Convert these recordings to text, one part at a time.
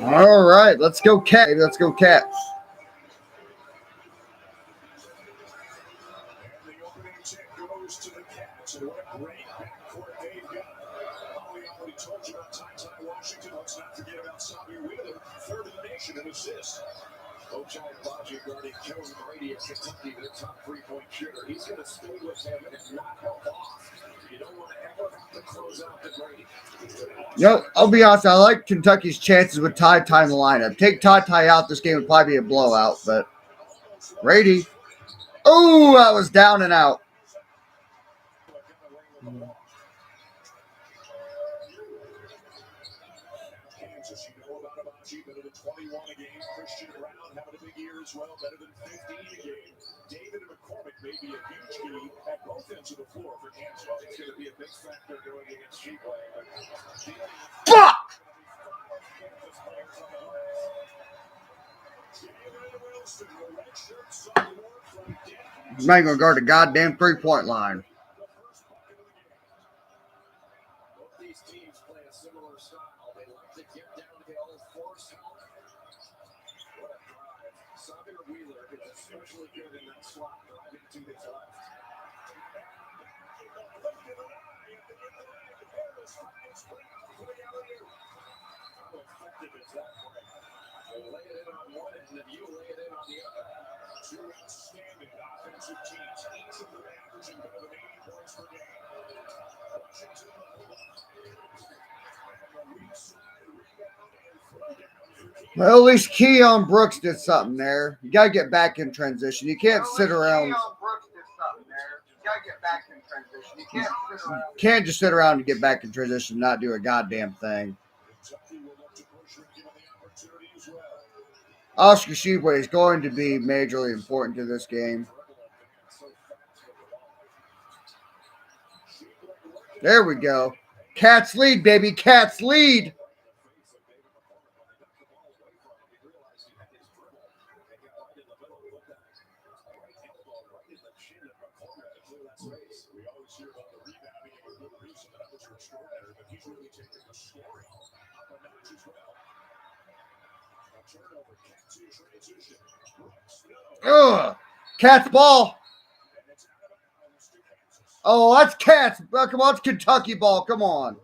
All right, let's go, Cat. Let's go, Cats. I'll be honest. I like Kentucky's chances with Ty in the lineup. Take Ty out, this game would probably be a blowout. But Brady, oh, that was down and out. Fuck! He's not going to guard the goddamn three-point line. Well, at least Keon Brooks did something there. You got to get back in transition. You can't sit around. Can't just sit around and get back in transition and not do a goddamn thing. Oscar Tshiebwe is going to be majorly important to this game. There we go. Cats lead, baby. Cats lead. Ugh. Cats ball. Oh, that's Cats. Oh, come on, it's Kentucky ball. Come on.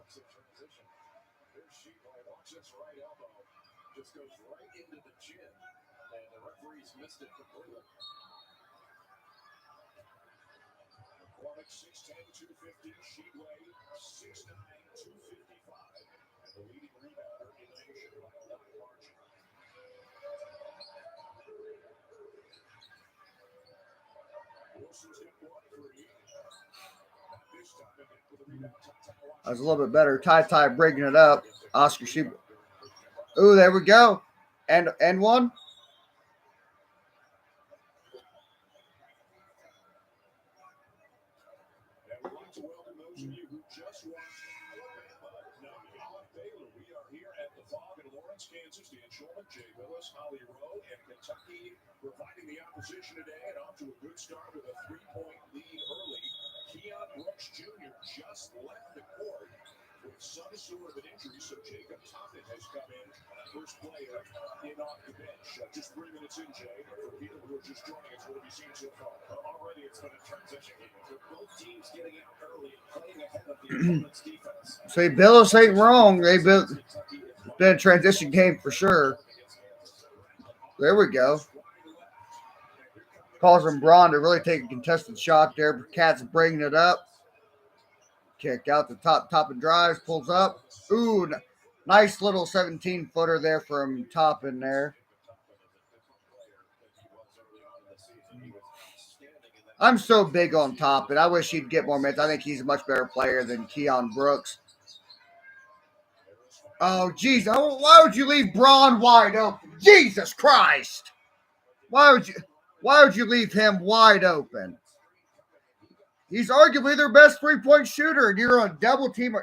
That was a little bit better. Ty breaking it up. Oscar Tshiebwe. Ooh, there we go. And one. Kansas, Dan Shulman, Jay Willis, Holly Rowe, and Kentucky providing the opposition today and off to a good start with a 3-point lead early. Keon Brooks Jr. just left the court with some sort of an injury, so Jacob Toppin has come in, first player in off the bench. Just 3 minutes in, Jay, but for people who are just joining us, what have you seen so far? Already it's been a transition game. Both teams getting out early and playing ahead of the opponent's defense. Say, Billis ain't wrong. They've been a transition game for sure. There we go. Calls him Braun to really take a contested shot there. Cats bringing it up. Kick out the top and drives, pulls up. Ooh, nice little 17-footer there from Toppin there. I'm so big on Toppin. I wish he'd get more minutes. I think he's a much better player than Keon Brooks. Oh, geez. Why would you leave Braun wide open? Jesus Christ. Why would you leave him wide open? He's arguably their best three-point shooter, and you're on double team.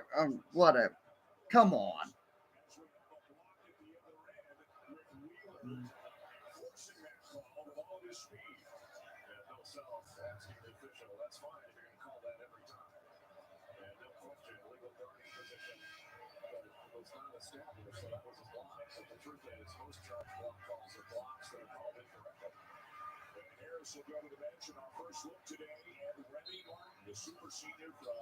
Whatever. Come on. his speed. And Bill Self asking the official, that's fine if you're going to call that every time. And no question, legal guarding position. But it was not established, so that was a block. But the truth is, most charge block calls are blocks that are called incorrectly. And Harris will go to the bench in our first look today. And Remy Martin, the super senior from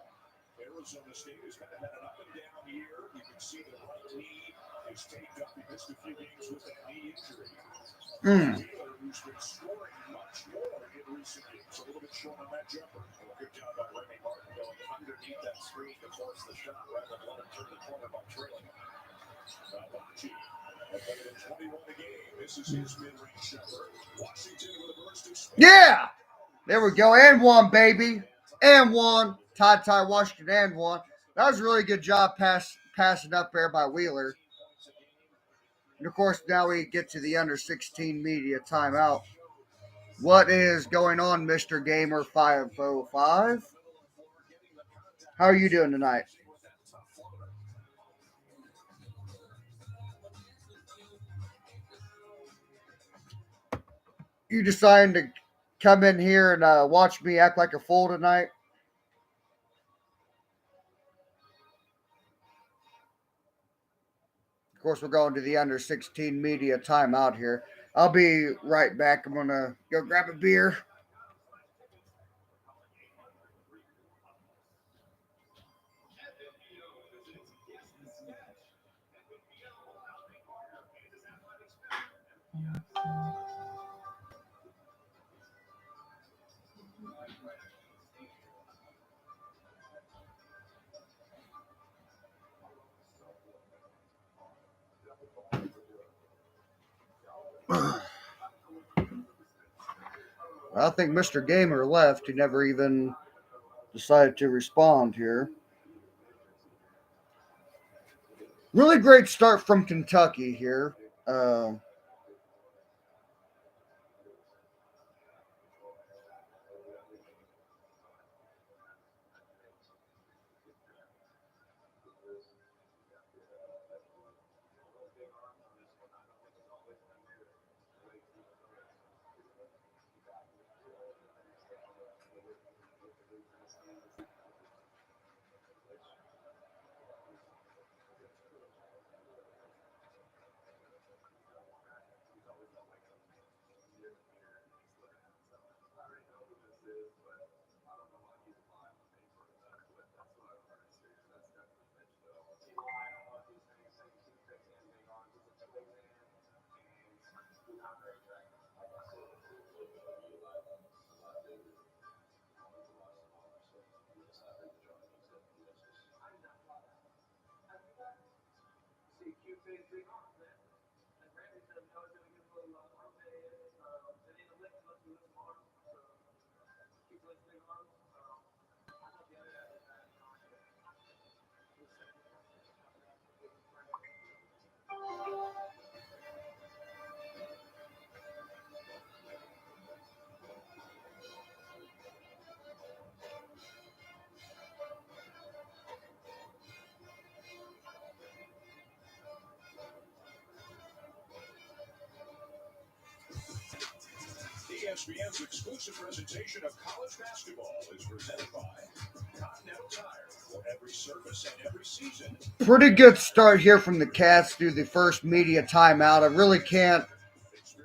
Arizona State, has kind of had an up and down year. You can see the right knee is taped up. He missed a few games with that knee injury. Wheeler, who's been scoring much more in recent games, a little bit short on that jumper. Well, good job by Remy Martin going underneath that screen to force the shot rather than let him turn the corner by trailing. Bachi, better than 21 a game. This is his mid-range jumper. Washington with a burst of speed. Yeah! There we go. And one, baby. And one. Ty Washington and one. That was a really good job passing up there by Wheeler. And, of course, now we get to the under 16 media timeout. What is going on, Mr. Gamer 505? How are you doing tonight? You deciding to come in here and watch me act like a fool tonight? Of course, we're going to the under 16 media timeout here. I'll be right back. I'm going to go grab a beer. I think Mr. Gamer left. He never even decided to respond here. Really great start from Kentucky here. ESPN's exclusive presentation of college basketball is presented by Continental Tire for every surface and every season. Pretty good start here from the Cats through the first media timeout. I really can't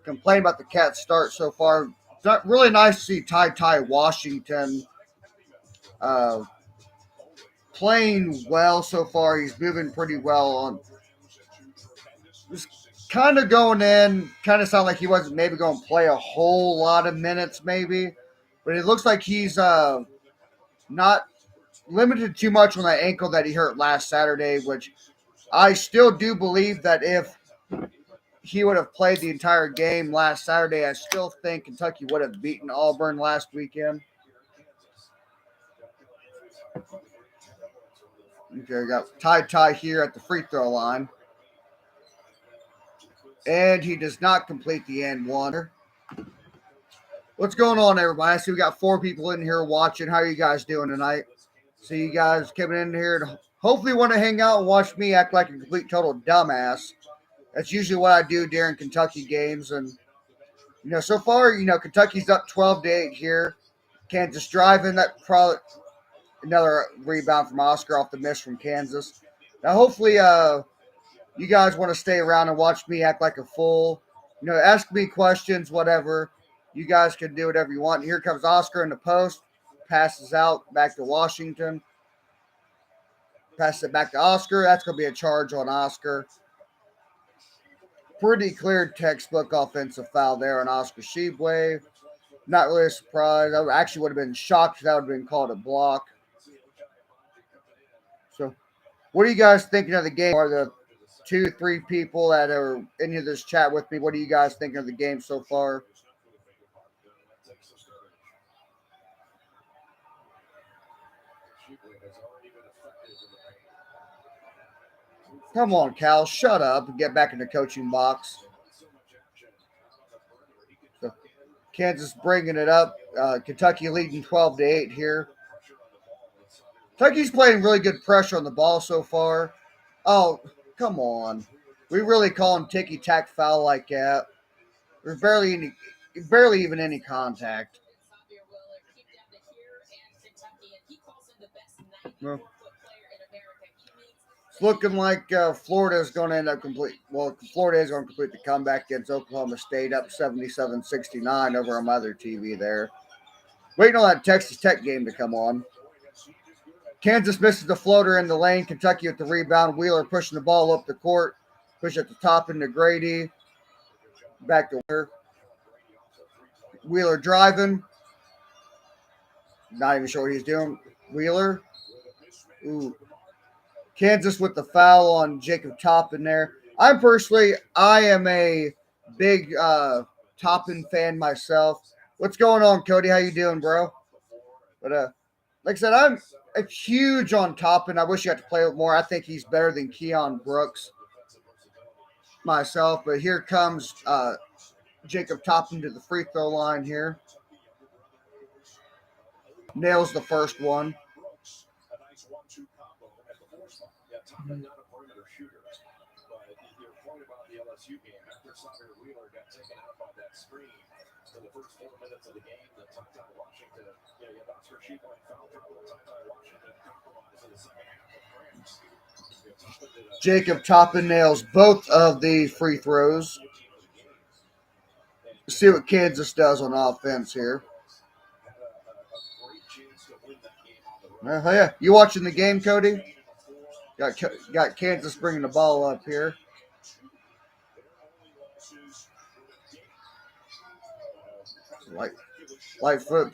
complain about the Cats' start so far. It's really nice to see Ty Washington playing well so far. He's moving pretty well on. Just kind of going in, kind of sound like he wasn't maybe going to play a whole lot of minutes maybe. But it looks like he's not limited too much on that ankle that he hurt last Saturday, which I still do believe that if he would have played the entire game last Saturday, I still think Kentucky would have beaten Auburn last weekend. Okay, we got Ty here at the free throw line. And he does not complete the and one. What's going on, everybody? I see we got 4 people in here watching. How are you guys doing tonight? See you guys coming in here to hopefully want to hang out and watch me act like a complete total dumbass. That's usually what I do during Kentucky games. And So far, Kentucky's up 12-8 here. Kansas driving. That probably another rebound from Oscar off the miss from Kansas. Now, hopefully, you guys want to stay around and watch me act like a fool. Ask me questions, whatever. You guys can do whatever you want. Here comes Oscar in the post. Passes out back to Washington. Passes it back to Oscar. That's going to be a charge on Oscar. Pretty clear textbook offensive foul there on Oscar Sheboy. Not really surprised. I actually would have been shocked if that would have been called a block. So, what are you guys thinking of the game? Are the 2-3 people that are in this chat with me, what are you guys thinking of the game so far? Come on, Cal, shut up and get back in the coaching box. So, Kansas bringing it up. Kentucky leading 12-8 here. Kentucky's playing really good pressure on the ball so far. Oh, come on. We really call him ticky-tack foul like that. There's barely even any contact. Well, it's looking like Florida is going to end up complete. Well, Florida is going to complete the comeback against Oklahoma State, up 77-69 over on my other TV there. Waiting on that Texas Tech game to come on. Kansas misses the floater in the lane. Kentucky with the rebound. Wheeler pushing the ball up the court. Push at the top into Grady. Back to Wheeler. Wheeler driving. Not even sure what he's doing. Wheeler. Ooh. Kansas with the foul on Jacob Toppin there. I am a big Toppin fan myself. What's going on, Cody? How you doing, bro? But like I said, I'm huge on Toppin. I wish he had to play with more. I think he's better than Keon Brooks myself. But here comes Jacob Toppin to the free throw line here. Nails the first one. Not a perimeter shooter, but your point about the LSU game, after Sawyer Wheeler got taken out by that screen, so the first 4 minutes of the game, the Tata Washington, you have Oscar Sheboy foul trouble, Tata Washington compromise in the second half of France. Jacob Toppin nails both of the free throws. Let's see what Kansas does on offense here. Yeah, you watching the game, Cody? Got Kansas bringing the ball up here. Light foot.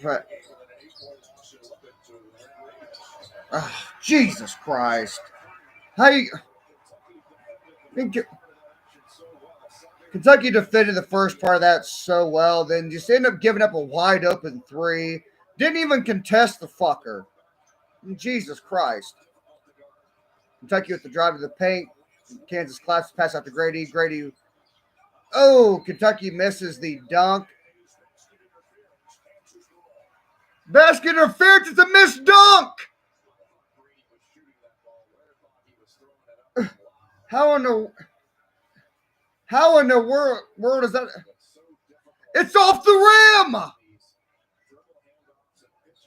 Oh, Jesus Christ. How you... Kentucky defended the first part of that so well, then just end up giving up a wide open three. Didn't even contest the fucker. Jesus Christ. Kentucky with the drive to the paint. Kansas claps pass out to Grady. Grady. Oh, Kentucky misses the dunk. Basket interference. It's a missed dunk. How in the world is that? It's off the rim.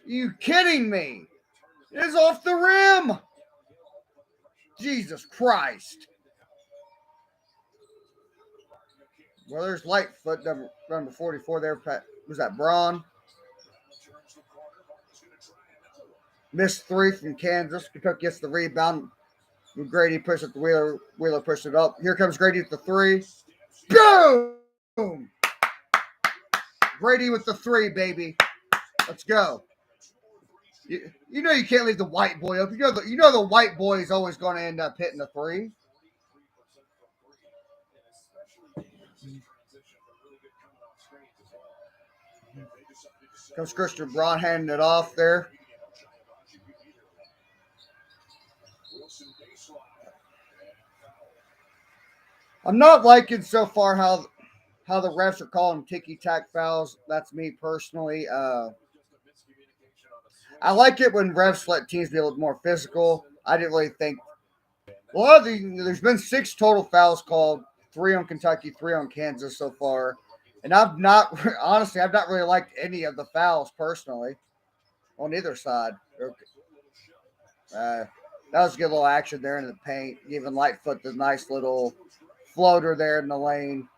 You kidding me? It is off the rim. Jesus Christ. Well, there's Lightfoot, number 44 there. Was that Braun? Missed three from Kansas. Kentucky gets the rebound. Grady pushes it to Wheeler. Wheeler pushes it up. Here comes Grady with the three. Boom! Grady with the three, baby. Let's go. You know you can't leave the white boy up. You know the white boy is always going to end up hitting the three. Comes Christian Braun handing it off there. I'm not liking so far how the refs are calling ticky-tack fouls. That's me personally. I like it when refs let teams be a little more physical. I didn't really think there's been 6 total fouls called, 3 on Kentucky, 3 on Kansas so far. And I've not, honestly, I've not really liked any of the fouls personally on either side. Uh, that was a good little action there in the paint. Giving Lightfoot the nice little floater there in the lane.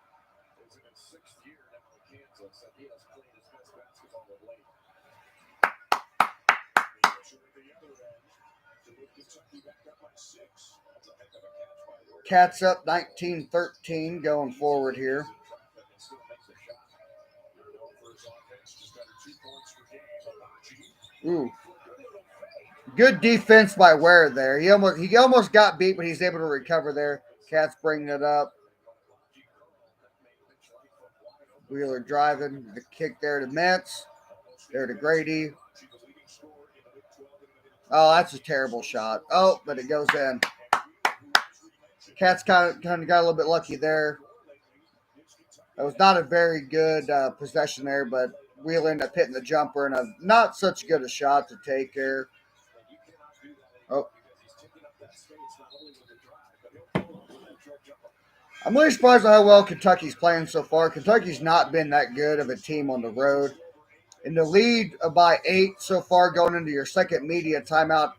Cats up 19-13 going forward here. Ooh. Good defense by Ware there. He almost got beat, but he's able to recover there. Cats bringing it up. Wheeler driving the kick there to Mintz. There to Grady. Oh, that's a terrible shot. Oh, but it goes in. Cats kind of got a little bit lucky there. It was not a very good possession there, but Wheeler ended up hitting the jumper and a not such good a shot to take there. Oh. I'm really surprised at how well Kentucky's playing so far. Kentucky's not been that good of a team on the road. In the lead by 8 so far going into your second media timeout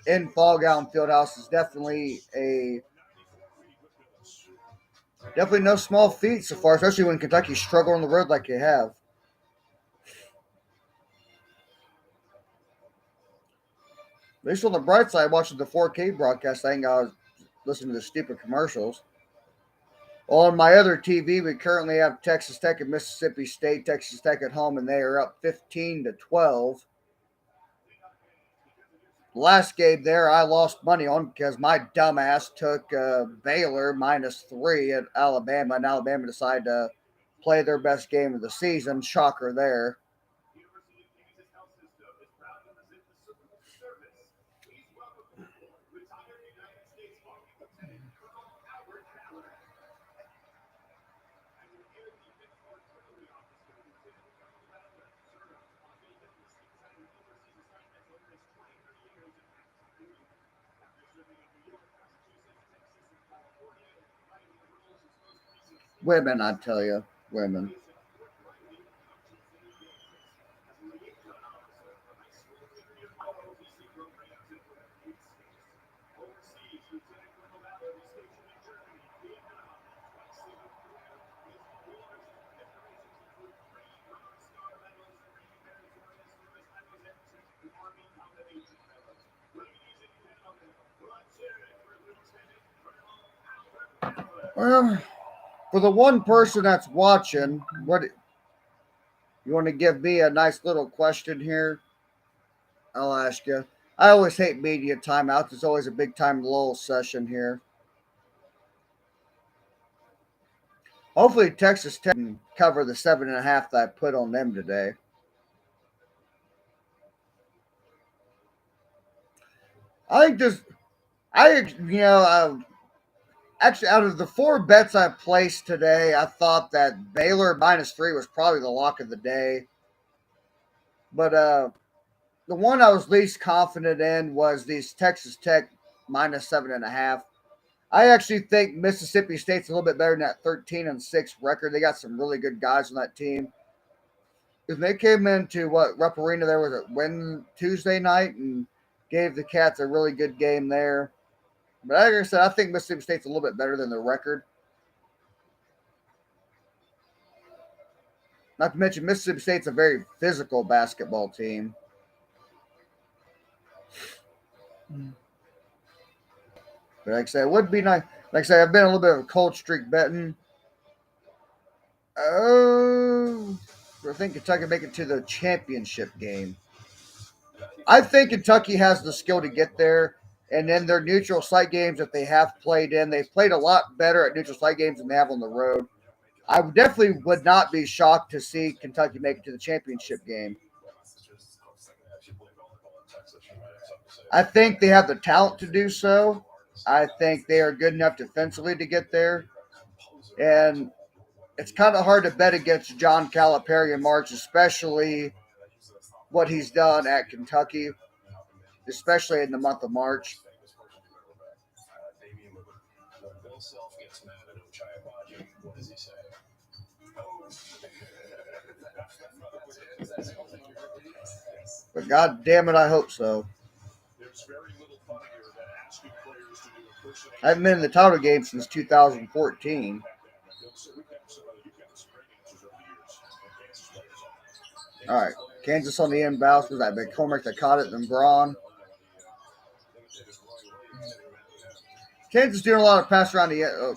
in Fallgown Fieldhouse is definitely no small feat so far, especially when Kentucky struggle on the road like they have. At least on the bright side, watching the 4K broadcast, I think I was listening to the stupid commercials. On my other TV, we currently have Texas Tech and Mississippi State. Texas Tech at home, and they are up 15-12. Last game there, I lost money on because my dumbass took Baylor -3 at Alabama, and Alabama decided to play their best game of the season. Shocker there. Women, I tell you, women. Well, for the one person that's watching, what you want to give me a nice little question here? I'll ask you. I always hate media timeouts. It's always a big time lull session here. Hopefully, Texas Tech can cover the 7.5 that I put on them today. I think this. Actually, out of the 4 bets I placed today, I thought that Baylor -3 was probably the lock of the day. But the one I was least confident in was these Texas Tech -7.5. I actually think Mississippi State's a little bit better than that 13-6 record. They got some really good guys on that team. Because they came into Rupp Arena there was it Tuesday night and gave the Cats a really good game there. But like I said, I think Mississippi State's a little bit better than their record. Not to mention Mississippi State's a very physical basketball team. But like I said, it would be nice. Like I said, I've been a little bit of a cold streak betting. Oh, I think Kentucky make it to the championship game. I think Kentucky has the skill to get there. And then their neutral site games that they have played in, they've played a lot better at neutral site games than they have on the road. I definitely would not be shocked to see Kentucky make it to the championship game. I think they have the talent to do so. I think they are good enough defensively to get there. And it's kind of hard to bet against John Calipari in March, especially what he's done at Kentucky, especially in the month of March. But God damn it, I hope so. I haven't been in the title game since 2014. All right, Kansas on the inbounds. Was that McCormick that caught it, then Braun? Kansas doing a lot of pass around the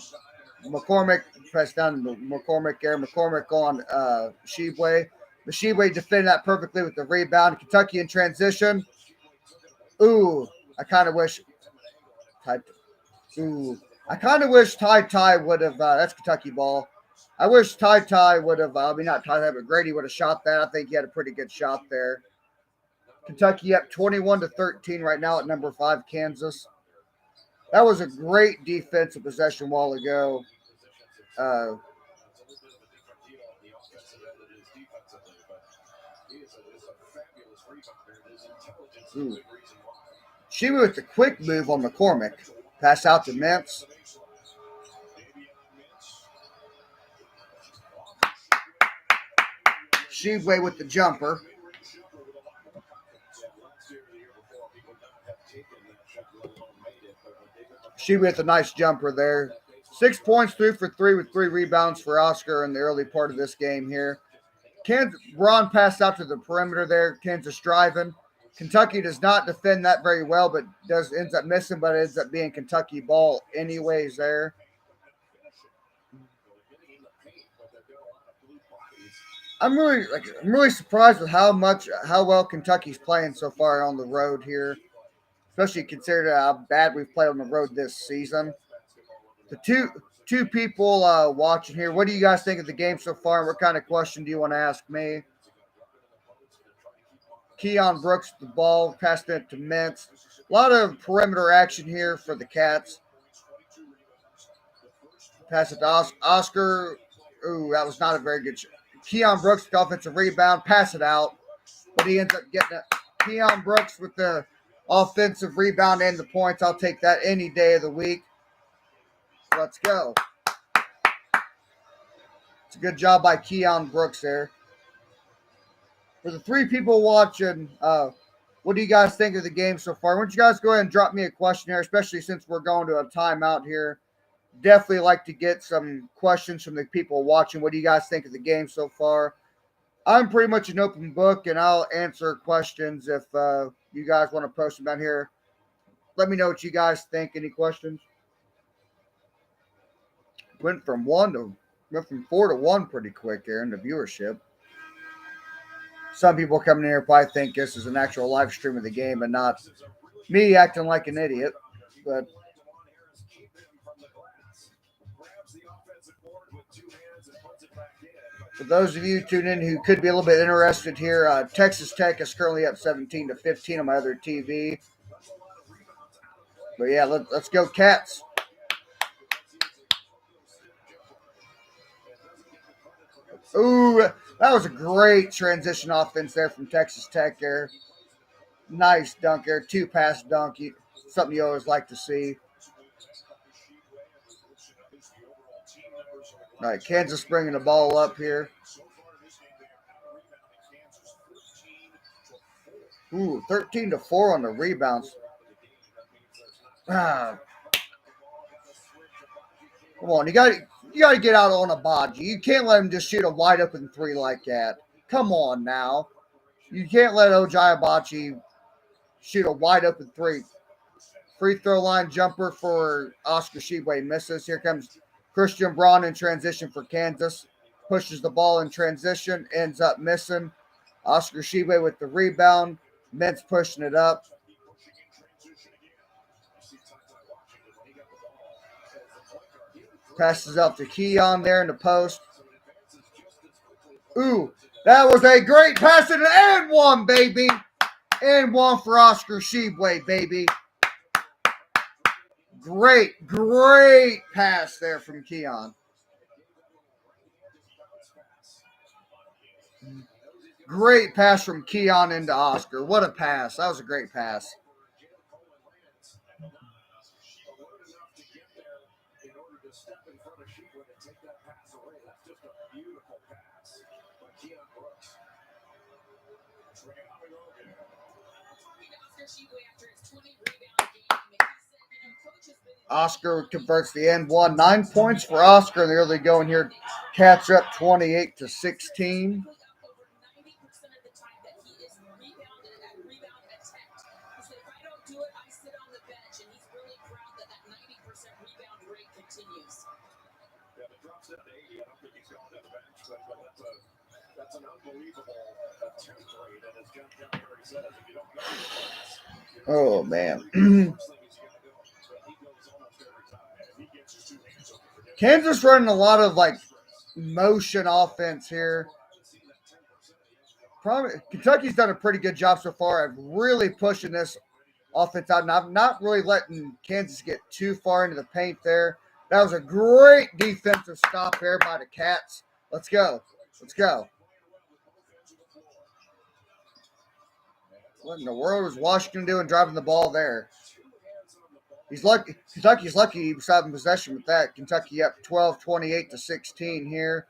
McCormick press down to McCormick there. McCormick on Shebway. The Shebway defended that perfectly with the rebound. Kentucky in transition. Ooh, I kind of wish. I kind of wish Ty would have. That's Kentucky ball. I wish Ty would have. I mean, not Ty, but Grady would have shot that. I think he had a pretty good shot there. Kentucky up 21-13 right now at number 5, Kansas. That was a great defensive possession a while ago. She with the quick move on McCormick. Pass out to Mintz. Shebway with the jumper. Shebway with a nice jumper there. 6 points, 3 for 3 with 3 rebounds for Oscar in the early part of this game here. Braun passed out to the perimeter there. Kansas driving. Kentucky does not defend that very well, but ends up missing, but it ends up being Kentucky ball anyways there. I'm really surprised with how well Kentucky's playing so far on the road here, especially considering how bad we've played on the road this season. The two people watching here, what do you guys think of the game so far? And what kind of question do you want to ask me? Keon Brooks with the ball, passed it to Mintz. A lot of perimeter action here for the Cats. Pass it to Oscar. Ooh, that was not a very good shot. Keon Brooks with the offensive rebound, pass it out, but he ends up getting it. Keon Brooks with the offensive rebound and the points. I'll take that any day of the week. Let's go. It's a good job by Keon Brooks there. For the 3 people watching, what do you guys think of the game so far? Why don't you guys go ahead and drop me a question here, especially since we're going to a timeout here. Definitely like to get some questions from the people watching. What do you guys think of the game so far? I'm pretty much an open book, and I'll answer questions if you guys want to post them down here. Let me know what you guys think. Any questions? Went from 4 to 1 pretty quick here in the viewership. Some people coming in here probably think this is an actual live stream of the game and not me acting like an idiot. But for those of you tuning in who could be a little bit interested here, Texas Tech is currently up 17-15 on my other TV. But yeah, let's go Cats. Ooh, that was a great transition offense there from Texas Tech there. Nice dunk there, 2-pass dunk. Something you always like to see. All right, Kansas bringing the ball up here. Ooh, 13-4 on the rebounds. Come on, you got to get out on a Baji. You can't let him just shoot a wide open 3 like that. Come on now. You can't let Ojai Abachi shoot a wide open 3. Free throw line jumper for Oscar Shebway misses. Here comes Christian Braun in transition for Kansas. Pushes the ball in transition, ends up missing. Oscar Shebway with the rebound. Mintz pushing it up. Passes up to Keon there in the post. Ooh, that was a great pass and 1, baby. And 1 for Oscar Shebway, baby. Great pass there from Keon. Great pass from Keon into Oscar. What a pass. That was a great pass. Oscar converts the end one. 9 points for Oscar in the early going here. Cats up 28-16. Yeah, if it drops down to 80, I don't think he's going to the bench, but that's an unbelievable attempt rate. And as John Perry says, if you don't know your place, Oh, man. first thing he's got to go. But he goes almost every time. If he gets his two hands on it, Kansas running a lot of like motion offense here. Probably Kentucky's done a pretty good job so far of really pushing this offense out. And I'm not really letting Kansas get too far into the paint there. That was a great defensive stop there by the Cats. Let's go. Let's go. What in the world was Washington doing driving the ball there? He's lucky. Kentucky's lucky he was having possession with that. Kentucky up 12-28-16 here.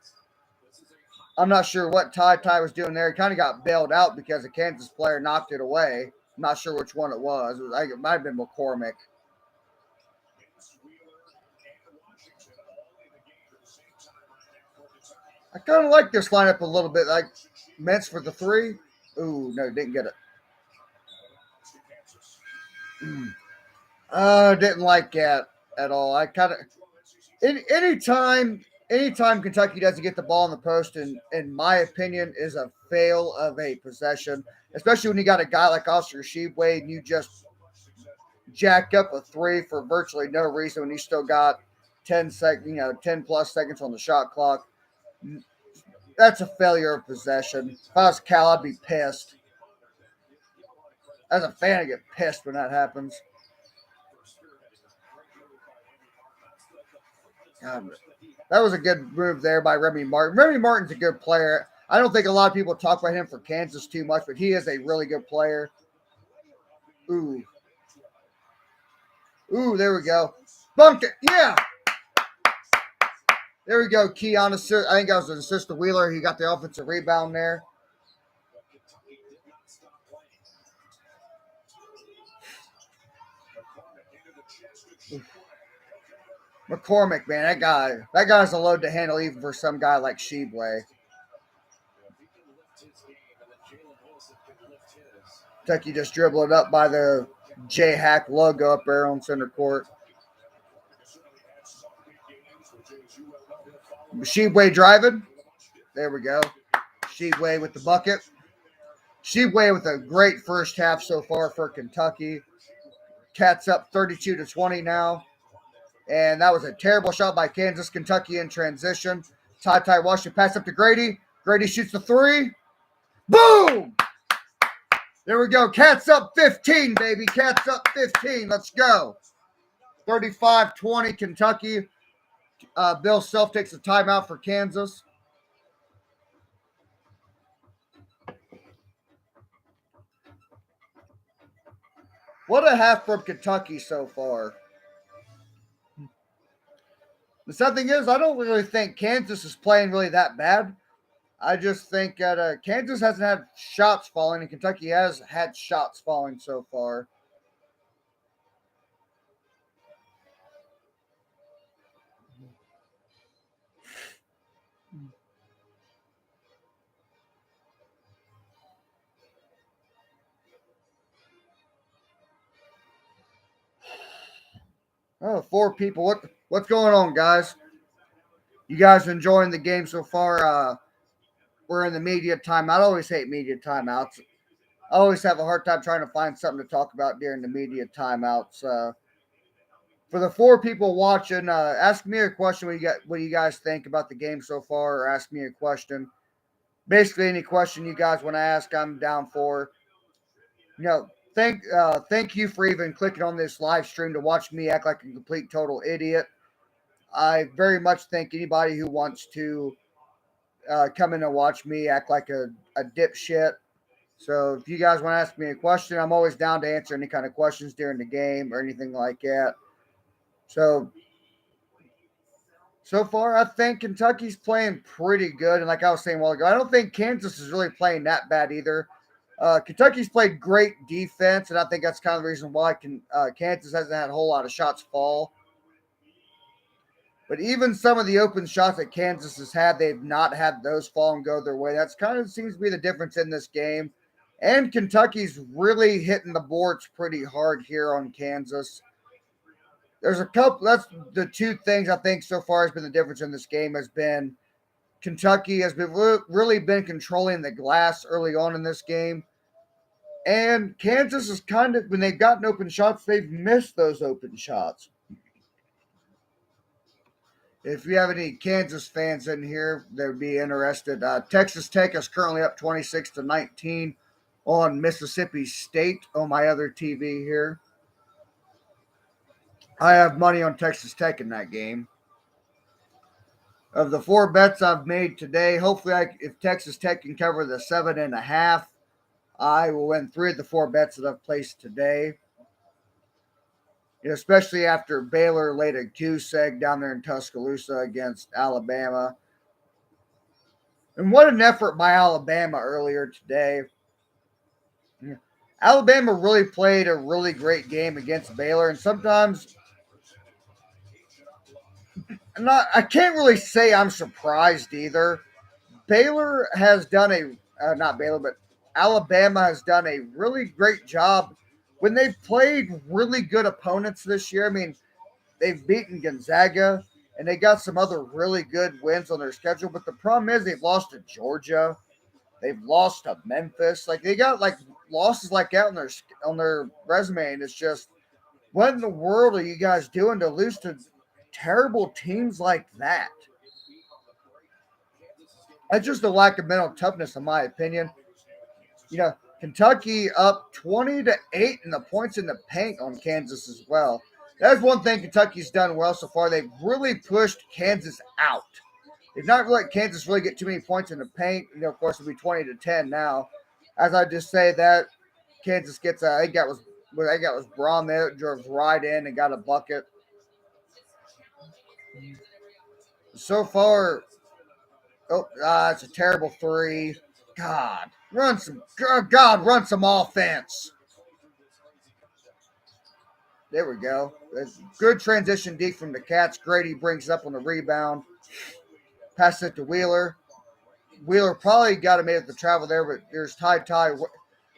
I'm not sure what Ty was doing there. He kind of got bailed out because a Kansas player knocked it away. I'm not sure which one it was. It might have been McCormick. I kind of like this lineup a little bit. Like Mintz for the three. Ooh, no, didn't get it. Didn't like that at all. I kind of anytime Kentucky doesn't get the ball in the post, in my opinion, is a fail of a possession. Especially when you got a guy like Oscar Shebway and you just jack up a three for virtually no reason when you still got 10 plus seconds on the shot clock. That's a failure of possession. If I was Cal, I'd be pissed. As a fan, I get pissed when that happens. That was a good move there by Remy Martin. Remy Martin's a good player. I don't think a lot of people talk about him for Kansas too much, but he is a really good player. Ooh, there we go. Bunked it. Yeah. There we go. Keon assist. I think that was an assist to Wheeler. He got the offensive rebound there. McCormick, man, that guy's a load to handle even for some guy like Shebway. Kentucky just dribbled it up by the J-Hack logo up there on center court. Shebway driving. There we go. Shebway with the bucket. Shebway with a great first half so far for Kentucky. Cats up 32-20 now. And that was a terrible shot by Kansas. Kentucky in transition. Ty Washington pass up to Grady. Grady shoots the three. Boom! There we go. Cats up 15, baby. Cats up 15. Let's go. 35-20 Kentucky. Bill Self takes a timeout for Kansas. What a half from Kentucky so far. The sad thing is, I don't really think Kansas is playing really that bad. I just think that Kansas hasn't had shots falling, and Kentucky has had shots falling so far. Oh, 4 people. What's going on, guys? You guys enjoying the game so far? We're in the media timeout. I always hate media timeouts. I always have a hard time trying to find something to talk about during the media timeouts. For the 4 people watching, ask me a question what you guys think about the game so far, or ask me a question. Basically, any question you guys want to ask, I'm down for. Thank you for even clicking on this live stream to watch me act like a complete total idiot. I very much think anybody who wants to come in and watch me act like a dipshit. So if you guys want to ask me a question, I'm always down to answer any kind of questions during the game or anything like that. So far, I think Kentucky's playing pretty good. And like I was saying a while ago, I don't think Kansas is really playing that bad either. Kentucky's played great defense, and I think that's kind of the reason why Kansas hasn't had a whole lot of shots fall. But even some of the open shots that Kansas has had, they've not had those fall and go their way. That's kind of seems to be the difference in this game. And Kentucky's really hitting the boards pretty hard here on Kansas. There's a couple. That's the two things I think so far has been the difference in this game has been Kentucky has been really been controlling the glass early on in this game. And Kansas is kind of, when they've gotten open shots, they've missed those open shots. If you have any Kansas fans in here, they'd be interested. Texas Tech is currently up 26-19 on Mississippi State on my other TV here. I have money on Texas Tech in that game. Of the 4 bets I've made today, hopefully if Texas Tech can cover the 7.5, I will win 3 of the 4 bets that I've placed today. Especially after Baylor laid a goose egg down there in Tuscaloosa against Alabama. And what an effort by Alabama earlier today. Alabama really played a really great game against Baylor, and sometimes I can't really say I'm surprised either. Baylor has done not Baylor, but Alabama has done a really great job when they've played really good opponents this year. I mean, they've beaten Gonzaga, and they got some other really good wins on their schedule. But the problem is they've lost to Georgia. They've lost to Memphis. Like, they got, like, losses like that on their resume, and it's just, what in the world are you guys doing to lose to terrible teams like that? It's just a lack of mental toughness, in my opinion. Kentucky up 20-8 in the points in the paint on Kansas as well. That's one thing Kentucky's done well so far. They've really pushed Kansas out. They've not let Kansas really get too many points in the paint. Of course, it'll be 20-10 now. As I just say that, Kansas gets I think that was Braun there, drove right in and got a bucket. So far, it's a terrible 3. God, run some offense. There we go. Good transition deep from the Cats. Grady brings up on the rebound. Pass it to Wheeler. Wheeler probably got him at the travel there, but there's Ty.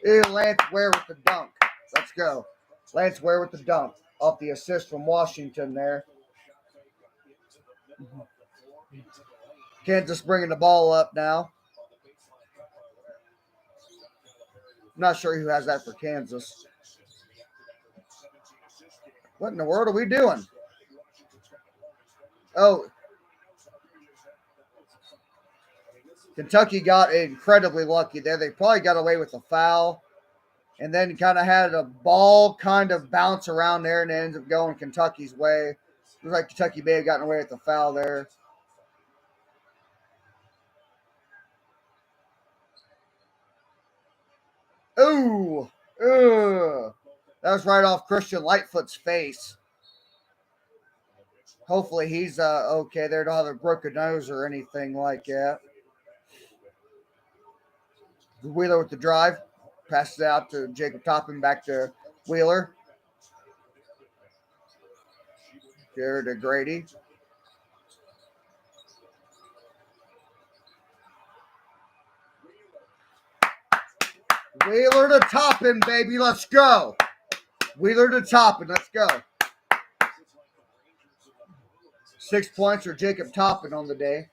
Lance Ware with the dunk. Let's go. Lance Ware with the dunk off the assist from Washington there. Kansas bringing the ball up now. Not sure who has that for Kansas. What in the world are we doing? Oh, Kentucky got incredibly lucky there. They probably got away with a foul and then kind of had a ball kind of bounce around there and it ends up going Kentucky's way. Looks like Kentucky may have gotten away with the foul there. Ooh. That was right off Christian Lightfoot's face. Hopefully he's okay there. Don't have a broken nose or anything like that. Wheeler with the drive. Passes out to Jacob Toppin, back to Wheeler. Here to Grady. Wheeler to Toppin, baby. Let's go. Wheeler to Toppin. Let's go. 6 points for Jacob Toppin on the day.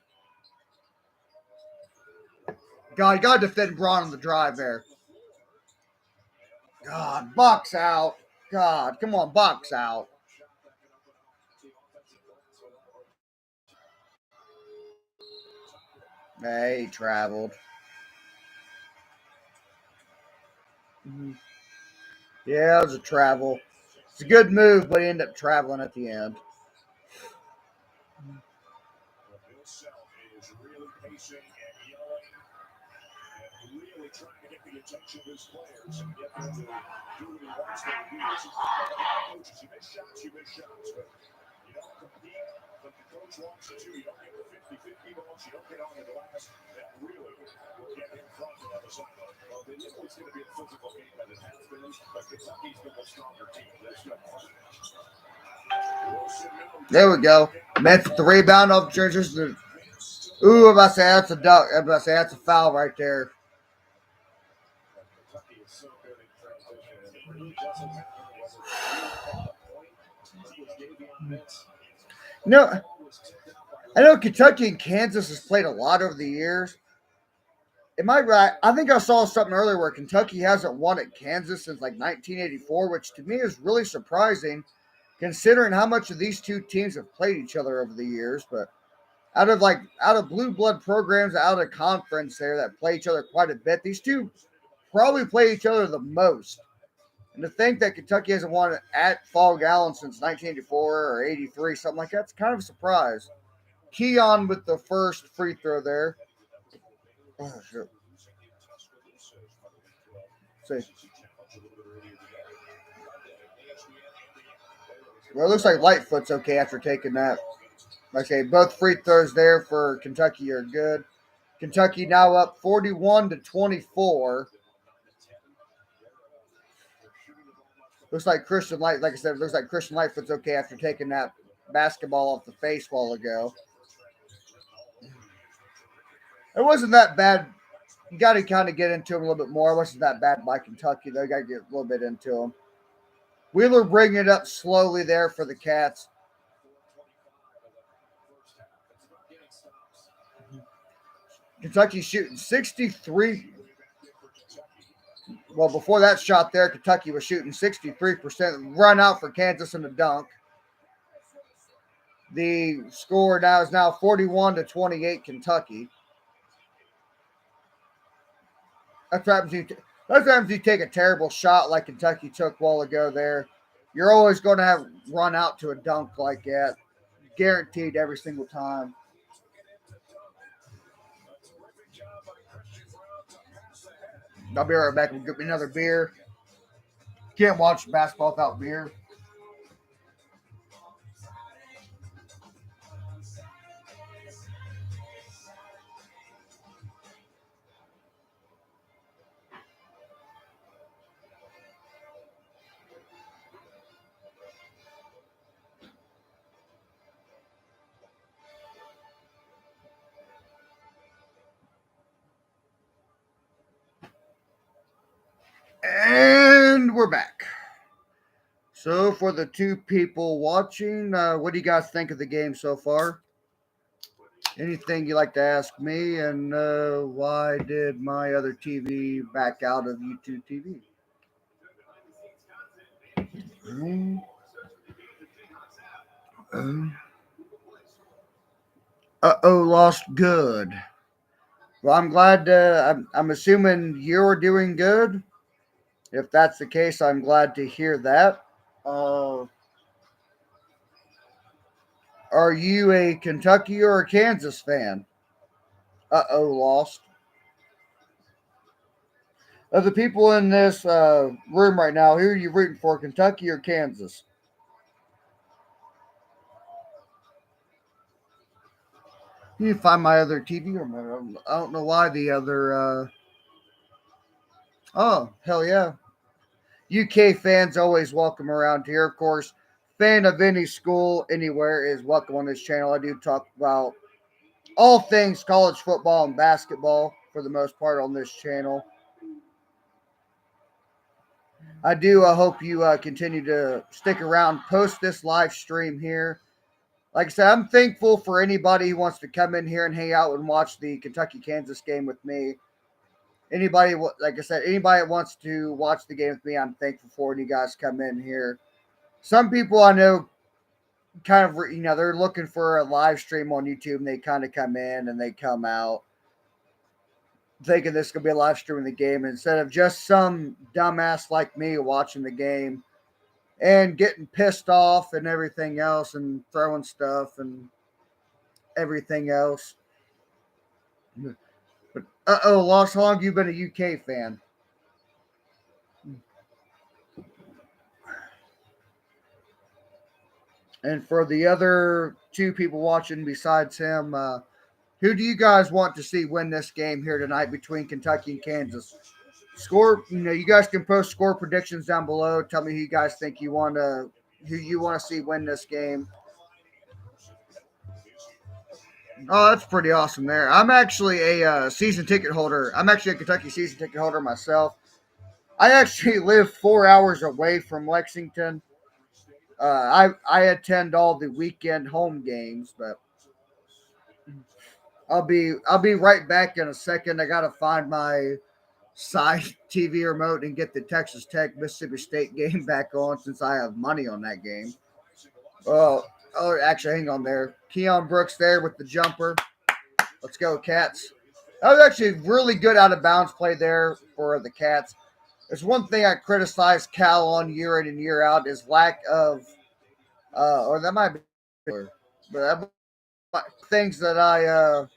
God, you got to defend Braun on the drive there. God, box out. God, come on, box out. Hey, he traveled. Yeah, it was a travel. It's a good move, but he ended up traveling at the end. Trying to get the attention of his players and get them to do what he wants them to do. Coaches, you miss shots, but you don't compete, but the coach wants you to. You don't get the 50-50 balls, you don't get on the glass. That really will get in front of Well, they knew it was going to be a physical game, and it has been, but Kentucky's been the stronger team. There's no question. There we go. Meant for the rebound off Churches. Ooh, I'm about to say that's a duck. I'm about to say that's a foul right there. Kentucky is so good in transition, and it really doesn't matter whether you call a point, it was Davion Mintz. No, I know Kentucky and Kansas has played a lot over the years. Am I right? I think I saw something earlier where Kentucky hasn't won at Kansas since like 1984, which to me is really surprising considering how much of these two teams have played each other over the years. But out of blue blood programs out of conference there that play each other quite a bit, these two probably play each other the most. And to think that Kentucky hasn't won at Fall Allen since 1984 or 83, something like that's kind of a surprise. Keon with the first free throw there. Oh, shit. See. Well, it looks like Lightfoot's okay after taking that. Like I say, both free throws there for Kentucky are good. Kentucky now up 41-24. Looks like Christian Light, like I said, it looks like Christian Lightfoot's okay after taking that basketball off the face a while ago. It wasn't that bad. You got to kind of get into him a little bit more. It wasn't that bad by Kentucky, though. You got to get a little bit into him. Wheeler bringing it up slowly there for the Cats. Kentucky shooting 63. Well, before that shot there, Kentucky was shooting 63%. Run out for Kansas in the dunk. The score now is 41-28 Kentucky. That's what happens you take a terrible shot like Kentucky took a while ago there. You're always going to have run out to a dunk like that. Guaranteed every single time. I'll be right back. We'll get me another beer. Can't watch basketball without beer. And we're back. So, for the two people watching, what do you guys think of the game so far? Anything you like to ask me? And why did my other TV back out of YouTube TV? Lost good. Well, I'm glad. I'm assuming you're doing good. If that's the case, I'm glad to hear that. Are you a Kentucky or a Kansas fan? Lost. Of the people in this room right now, who are you rooting for, Kentucky or Kansas? You need to find my other TV remote. I don't know why the other. Oh, hell yeah. UK fans always welcome around here. Of course, fan of any school, anywhere is welcome on this channel. I do talk about all things college football and basketball for the most part on this channel. I do hope you continue to stick around, post this live stream here. Like I said, I'm thankful for anybody who wants to come in here and hang out and watch the Kentucky-Kansas game with me. Anybody, like I said, anybody that wants to watch the game with me, I'm thankful for when you guys come in here. Some people I know kind of, they're looking for a live stream on YouTube, and they kind of come in and they come out thinking this could be a live stream of the game instead of just some dumbass like me watching the game and getting pissed off and everything else and throwing stuff and everything else. But Lost, how long have you been a UK fan? And for the other two people watching besides him, Who do you guys want to see win this game here tonight between Kentucky and Kansas? Score, you guys can post score predictions down below. Tell me who you guys think who you want to see win this game. Oh, that's pretty awesome there. I'm actually a season ticket holder. I'm actually a Kentucky season ticket holder myself. I actually live 4 hours away from Lexington. I attend all the weekend home games, but I'll be right back in a second. I gotta find my side TV remote and get the Texas Tech Mississippi State game back on since I have money on that game. Actually, hang on there. Keon Brooks there with the jumper. Let's go, Cats. That was actually really good out of bounds play there for the Cats. There's one thing I criticize Cal on year in and year out is lack of, or that might be, but that things that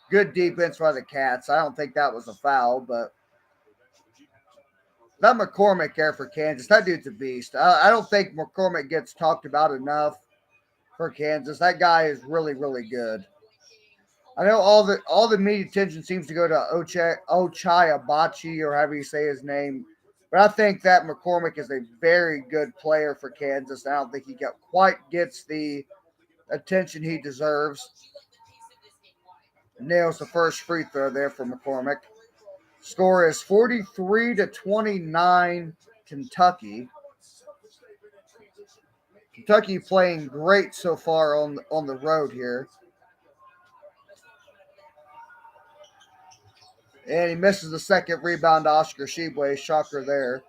good defense by the Cats. I don't think that was a foul, but that McCormick there for Kansas, that dude's a beast. I don't think McCormick gets talked about enough for Kansas. That guy is really, really good. I know all the media attention seems to go to Ochai Abachi, or however you say his name, but I think that McCormick is a very good player for Kansas. I don't think he quite gets the attention he deserves. Nails the first free throw there for McCormick. Score is 43-29 Kentucky. Kentucky playing great so far on the road here. And he misses the second rebound to Oscar Sheboy. Shocker there.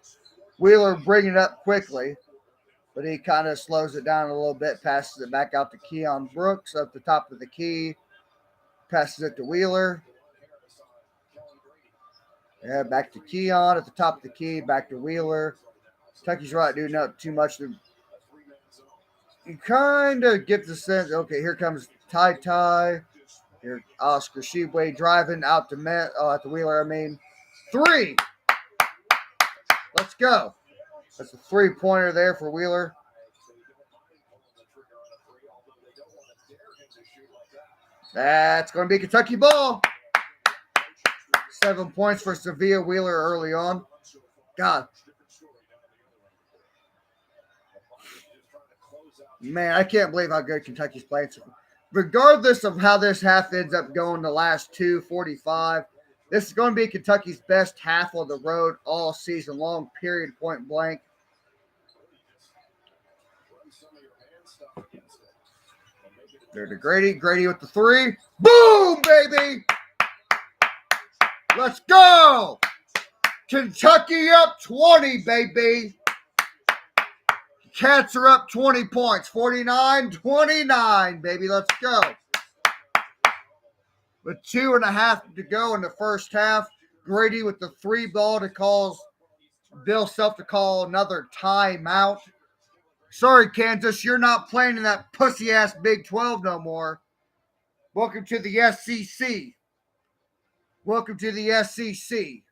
Wheeler bringing it up quickly, but he kind of slows it down a little bit, passes it back out to Keon Brooks up the top of the key, passes it to Wheeler. Yeah, back to Keon at the top of the key, back to Wheeler. Kentucky's right doing not too much. You kind of get the sense, okay, here comes Ty. Here, Oscar Sheboy driving out to at the Wheeler, three. Let's go. That's a three-pointer there for Wheeler. That's going to be Kentucky ball. 7 points for Sevilla Wheeler early on. God. Man, I can't believe how good Kentucky's playing. Regardless of how this half ends up going the last 2:45, this is going to be Kentucky's best half on the road all season long, period, point blank. There to Grady. Grady with the three. Boom, baby! Let's go! Kentucky up 20, baby. Cats are up 20 points. 49-29, baby. Let's go. With 2.5 to go in the first half. Grady with the three ball to cause Bill Self to call another timeout. Sorry, Kansas, you're not playing in that pussy-ass Big 12 no more. Welcome to the SEC. Welcome to the SEC.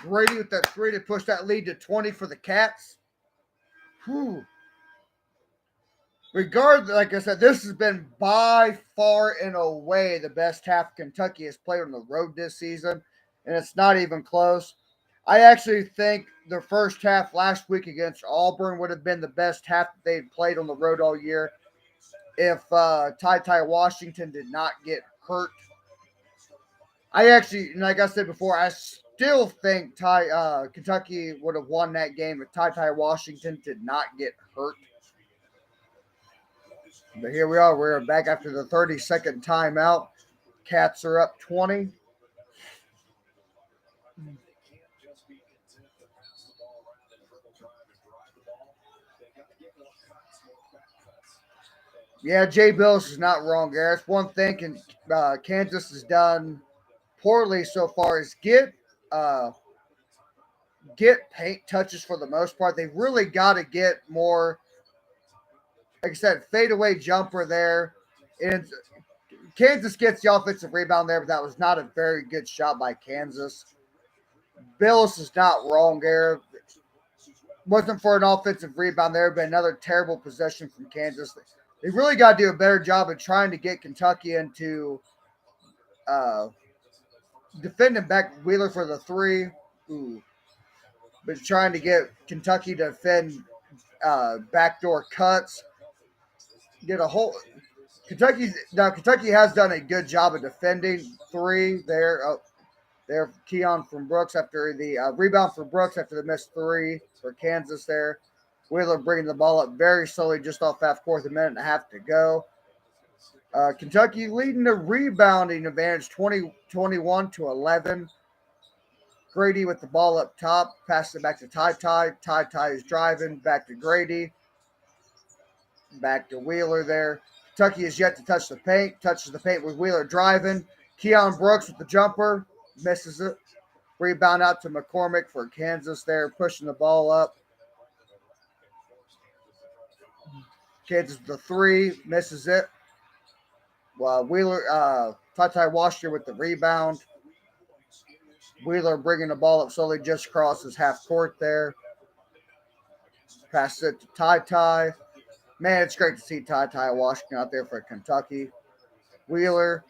Grady with that three to push that lead to 20 for the Cats. Whew. Regardless, like I said, this has been by far and away the best half Kentucky has played on the road this season, and it's not even close. I actually think the first half last week against Auburn would have been the best half that they'd played on the road all year if Ty Washington did not get hurt. I actually, like I said before, I still think Kentucky would have won that game if Ty Washington did not get hurt. But here we are. We're back after the 30-second timeout. Cats are up 20. Yeah, Jay Bills is not wrong there. That's one thing Kansas has done poorly so far is get paint touches for the most part. They've really got to get more, like I said, fadeaway jumper there. And Kansas gets the offensive rebound there, but that was not a very good shot by Kansas. Bills is not wrong there. wasn't for an offensive rebound, there would be another terrible possession from Kansas. They really got to do a better job of trying to get Kentucky into defending back Wheeler for the three. Ooh. But trying to get Kentucky to defend backdoor cuts. Get a whole Kentucky has done a good job of defending three there. There, Keon from Brooks after the rebound for Brooks after the missed three for Kansas there. Wheeler bringing the ball up very slowly just off half court, a minute and a half to go. Kentucky leading the rebounding advantage 21 to 11. Grady with the ball up top, passes it back to Ty. Ty is driving, back to Grady. Back to Wheeler there. Kentucky is yet to touch the paint. Touches the paint with Wheeler driving. Keon Brooks with the jumper. Misses it. Rebound out to McCormick for Kansas there, pushing the ball up. Kansas with the three. Misses it. Wheeler, Ty Washington with the rebound. Wheeler bringing the ball up slowly, just crosses half court there. Passes it to Ty. Man, it's great to see Ty Washington out there for Kentucky. Wheeler.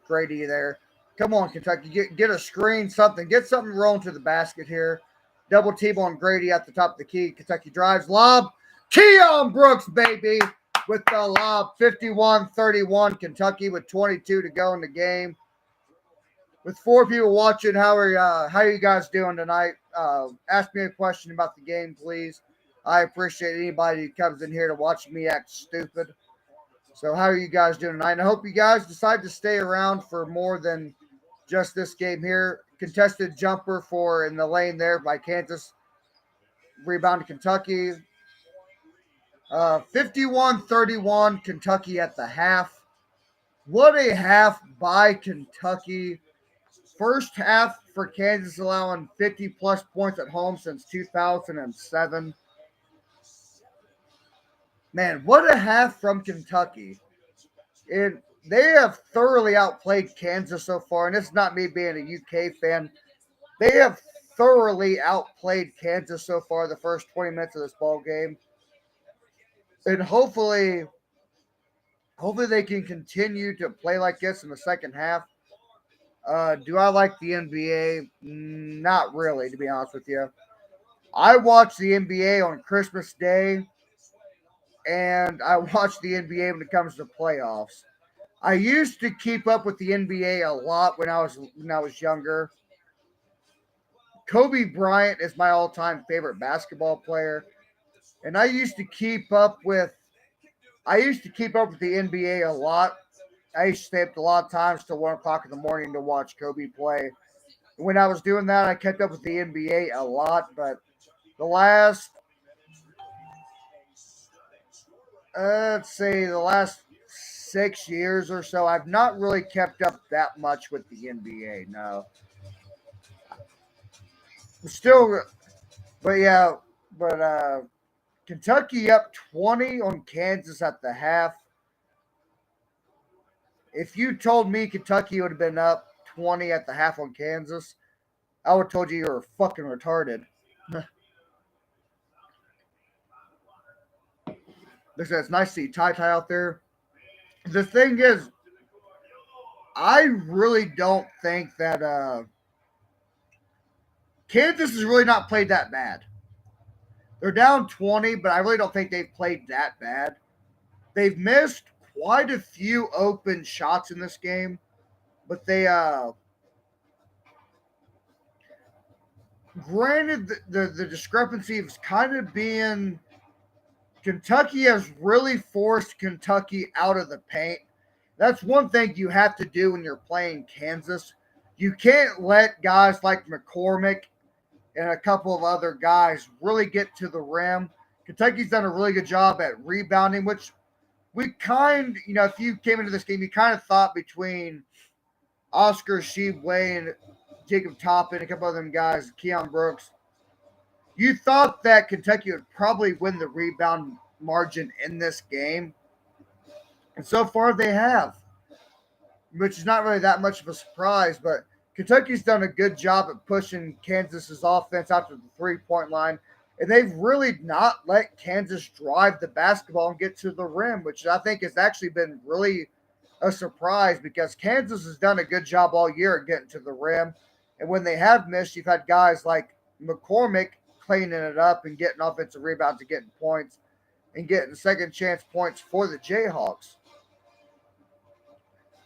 Grady there. Come on, Kentucky. Get a screen, something. Get something rolling to the basket here. Double team on Grady at the top of the key. Kentucky drives. Lob. Keon Brooks, baby, with the lob. 51-31. Kentucky with 22 to go in the game. With 4 people watching, how are you guys doing tonight? Ask me a question about the game, please. I appreciate anybody who comes in here to watch me act stupid. So how are you guys doing tonight? And I hope you guys decide to stay around for more than just this game here. Contested jumper in the lane there by Kansas. Rebound to Kentucky. 51-31, Kentucky at the half. What a half by Kentucky. First half for Kansas allowing 50-plus points at home since 2007. Man, what a half from Kentucky. They have thoroughly outplayed Kansas so far, and it's not me being a UK fan. They have thoroughly outplayed Kansas so far the first 20 minutes of this ball game. And hopefully they can continue to play like this in the second half. Do I like the NBA? Not really, to be honest with you. I watch the NBA on Christmas Day, and I watch the NBA when it comes to playoffs. I used to keep up with the NBA a lot when I was younger. Kobe Bryant is my all-time favorite basketball player, and I used to keep up with the NBA a lot. I used to stay up a lot of times till 1 o'clock in the morning to watch Kobe play. When I was doing that, I kept up with the NBA a lot, but the last 6 years or so, I've not really kept up that much with the NBA. No, still, but Kentucky up 20 on Kansas at the half. If you told me Kentucky would have been up 20 at the half on Kansas, I would have told you were fucking retarded. Listen, it's nice to see Ty out there. The thing is, I really don't think that Kansas has really not played that bad. They're down 20, but I really don't think they've played that bad. They've missed quite a few open shots in this game, but they granted the discrepancy is kind of being Kentucky has really forced Kentucky out of the paint. That's one thing you have to do when you're playing Kansas. You can't let guys like McCormick and a couple of other guys really get to the rim. Kentucky's done a really good job at rebounding, which if you came into this game, you kind of thought between Oscar Sheboygan and Jacob Toppin, a couple of them guys, Keon Brooks, you thought that Kentucky would probably win the rebound margin in this game. And so far they have, which is not really that much of a surprise, but Kentucky's done a good job at pushing Kansas's offense out to the 3-point line, and they've really not let Kansas drive the basketball and get to the rim, which I think has actually been really a surprise because Kansas has done a good job all year at getting to the rim. And when they have missed, you've had guys like McCormick cleaning it up and getting offensive rebounds and getting points and getting second chance points for the Jayhawks.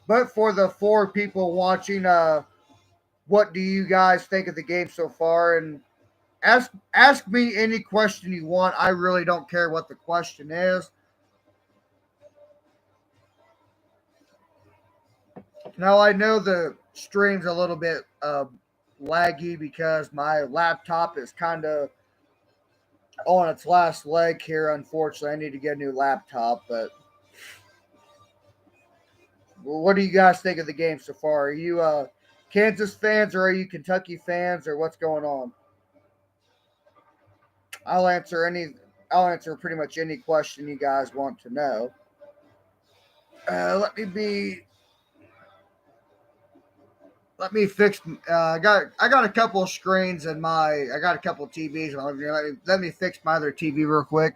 But for the four people watching, what do you guys think of the game so far? And ask me any question you want. I really don't care what the question is. Now I know the stream's a little bit laggy because my laptop is kind of on its last leg here. Unfortunately, I need to get a new laptop. But what do you guys think of the game so far? Are you Kansas fans or are you Kentucky fans or what's going on? I'll answer pretty much any question you guys want to know. Let me fix. I got a couple of screens in my. I got a couple of TVs. Let me fix my other TV real quick.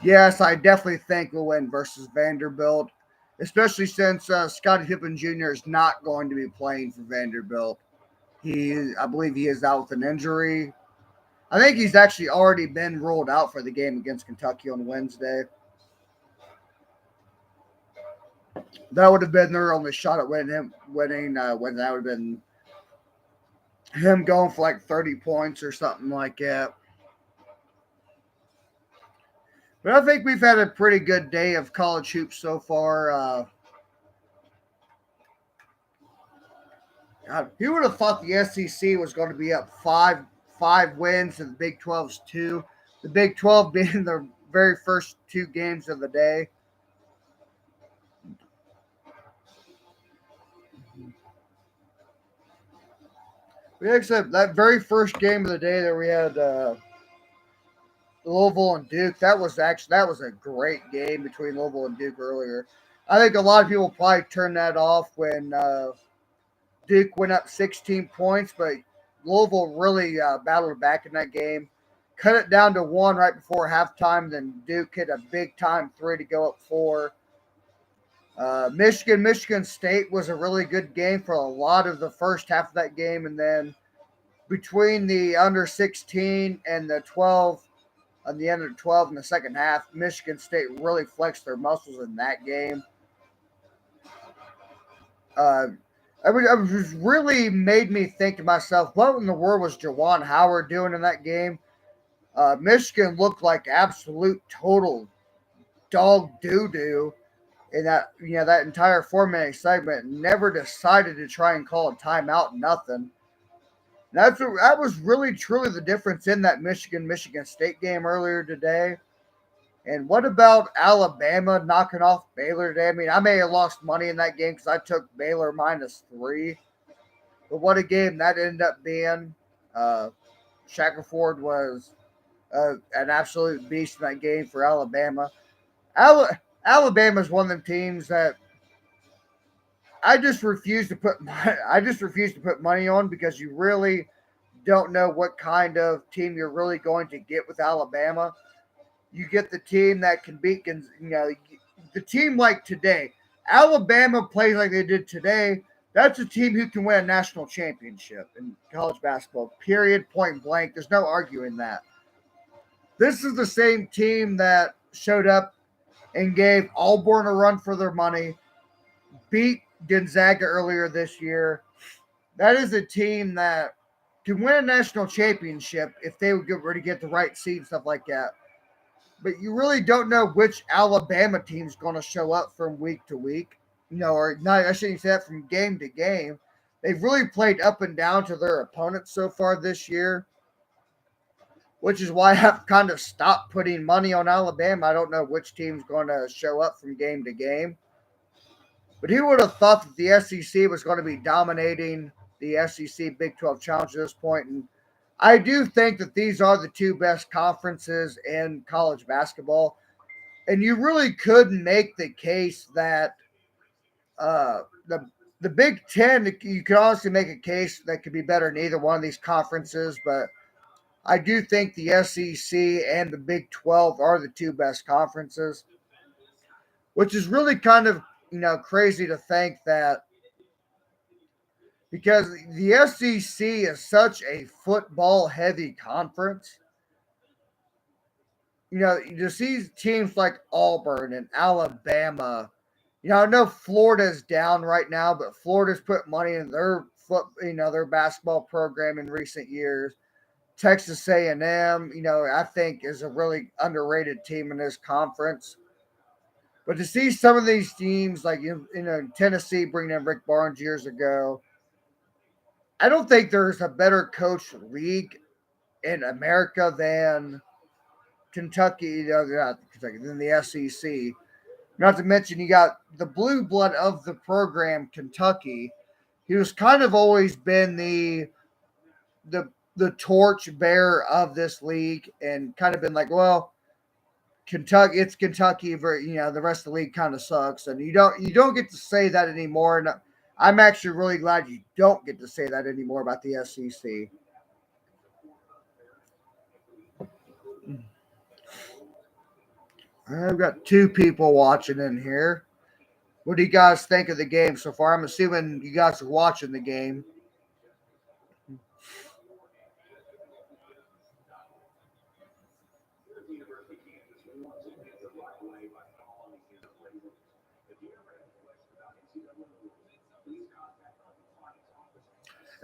Yes, I definitely think we'll win versus Vanderbilt, especially since Scottie Pippen Jr. is not going to be playing for Vanderbilt. I believe he is out with an injury. I think he's actually already been ruled out for the game against Kentucky on Wednesday. That would have been their only shot at winning. When that would have been him going for like 30 points or something like that. But I think we've had a pretty good day of college hoops so far. God, who would have thought the SEC was going to be up five wins and the Big 12's two? The Big 12 being the very first two games of the day. Except that very first game of the day that we had Louisville and Duke. That was a great game between Louisville and Duke earlier. I think a lot of people probably turned that off when Duke went up 16 points, but Louisville really battled back in that game. Cut it down to one right before halftime. Then Duke hit a big time three to go up four. Michigan State was a really good game for a lot of the first half of that game, and then between the under 16 and the 12, on the end of 12 in the second half, Michigan State really flexed their muscles in that game. It was really made me think to myself, what in the world was Juwan Howard doing in that game? Michigan looked like absolute total dog doo-doo in that entire 4-minute segment. Never decided to try and call a timeout, nothing. That was really truly the difference in that Michigan State game earlier today. And what about Alabama knocking off Baylor today? I mean, I may have lost money in that game because I took Baylor -3. But what a game that ended up being. Shackelford was an absolute beast in that game for Alabama. Alabama is one of them teams that I just refuse to put money on because you really don't know what kind of team you're really going to get with Alabama. You get the team that can beat, the team like today. Alabama plays like they did today. That's a team who can win a national championship in college basketball, period, point blank. There's no arguing that. This is the same team that showed up and gave Auburn a run for their money, beat Gonzaga earlier this year. That is a team that can win a national championship if they would get the right seed and stuff like that. But you really don't know which Alabama team's going to show up from week to week. Or not, I shouldn't say that, from game to game. They've really played up and down to their opponents so far this year. which is why I've kind of stopped putting money on Alabama. I don't know which team's going to show up from game to game. But who would have thought that the SEC was going to be dominating the SEC Big 12 Challenge at this point? And I do think that these are the two best conferences in college basketball. And you really could make the case that the Big Ten, you could honestly make a case that could be better in either one of these conferences, but I do think the SEC and the Big 12 are the two best conferences, which is really kind of crazy to think that because the SEC is such a football heavy conference. You see teams like Auburn and Alabama. I know Florida's down right now, but Florida's put money in their basketball program in recent years. Texas A&M, I think is a really underrated team in this conference. But to see some of these teams like Tennessee bringing in Rick Barnes years ago, I don't think there's a better coached league in America than Kentucky, not Kentucky, than the SEC. Not to mention, you got the blue blood of the program, Kentucky. He was kind of always been the the torch bearer of this league, and kind of been like, well, Kentucky, it's Kentucky, but the rest of the league kind of sucks, and you don't get to say that anymore. And I'm actually really glad you don't get to say that anymore about the SEC. I've got two people watching in here. What do you guys think of the game so far? I'm assuming you guys are watching the game.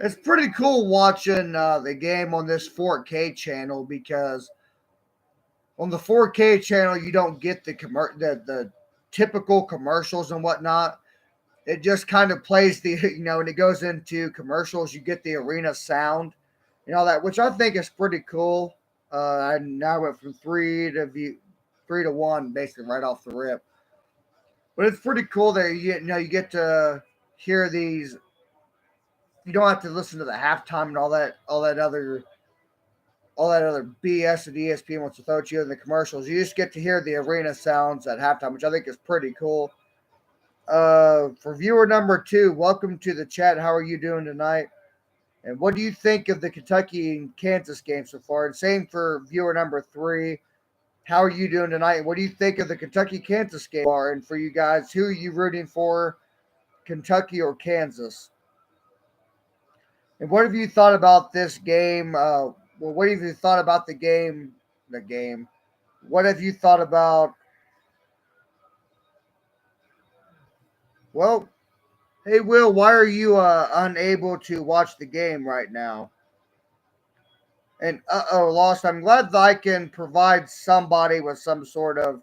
It's pretty cool watching the game on this 4K channel because on the 4K channel you don't get the typical commercials and whatnot. It just kind of plays the when it goes into commercials, you get the arena sound and all that, which I think is pretty cool. I now went from 3 to 1 basically right off the rip, but it's pretty cool that you get to hear these. You don't have to listen to the halftime and all that other BS that ESPN wants to throw at you in the commercials. You just get to hear the arena sounds at halftime, which I think is pretty cool. For viewer number 2, welcome to the chat. How are you doing tonight? And what do you think of the Kentucky and Kansas game so far? And same for viewer number 3. How are you doing tonight? And what do you think of the Kentucky Kansas game? And for you guys, who are you rooting for, Kentucky or Kansas? And what have you thought about this game? What have you thought about the game? The game. What have you thought about? Well, hey, Will, why are you unable to watch the game right now? And lost. I'm glad that I can provide somebody with some sort of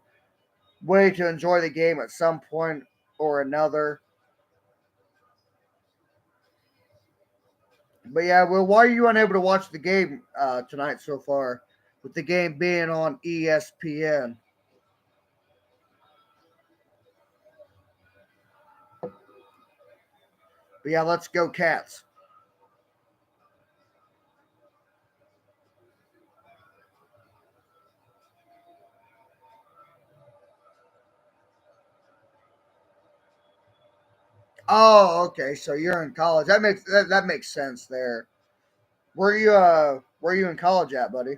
way to enjoy the game at some point or another. But yeah, Will, why are you unable to watch the game tonight so far? With the game being on ESPN. But yeah, let's go Cats. Oh, okay. So you're in college. That makes sense there. Where you in college at, buddy?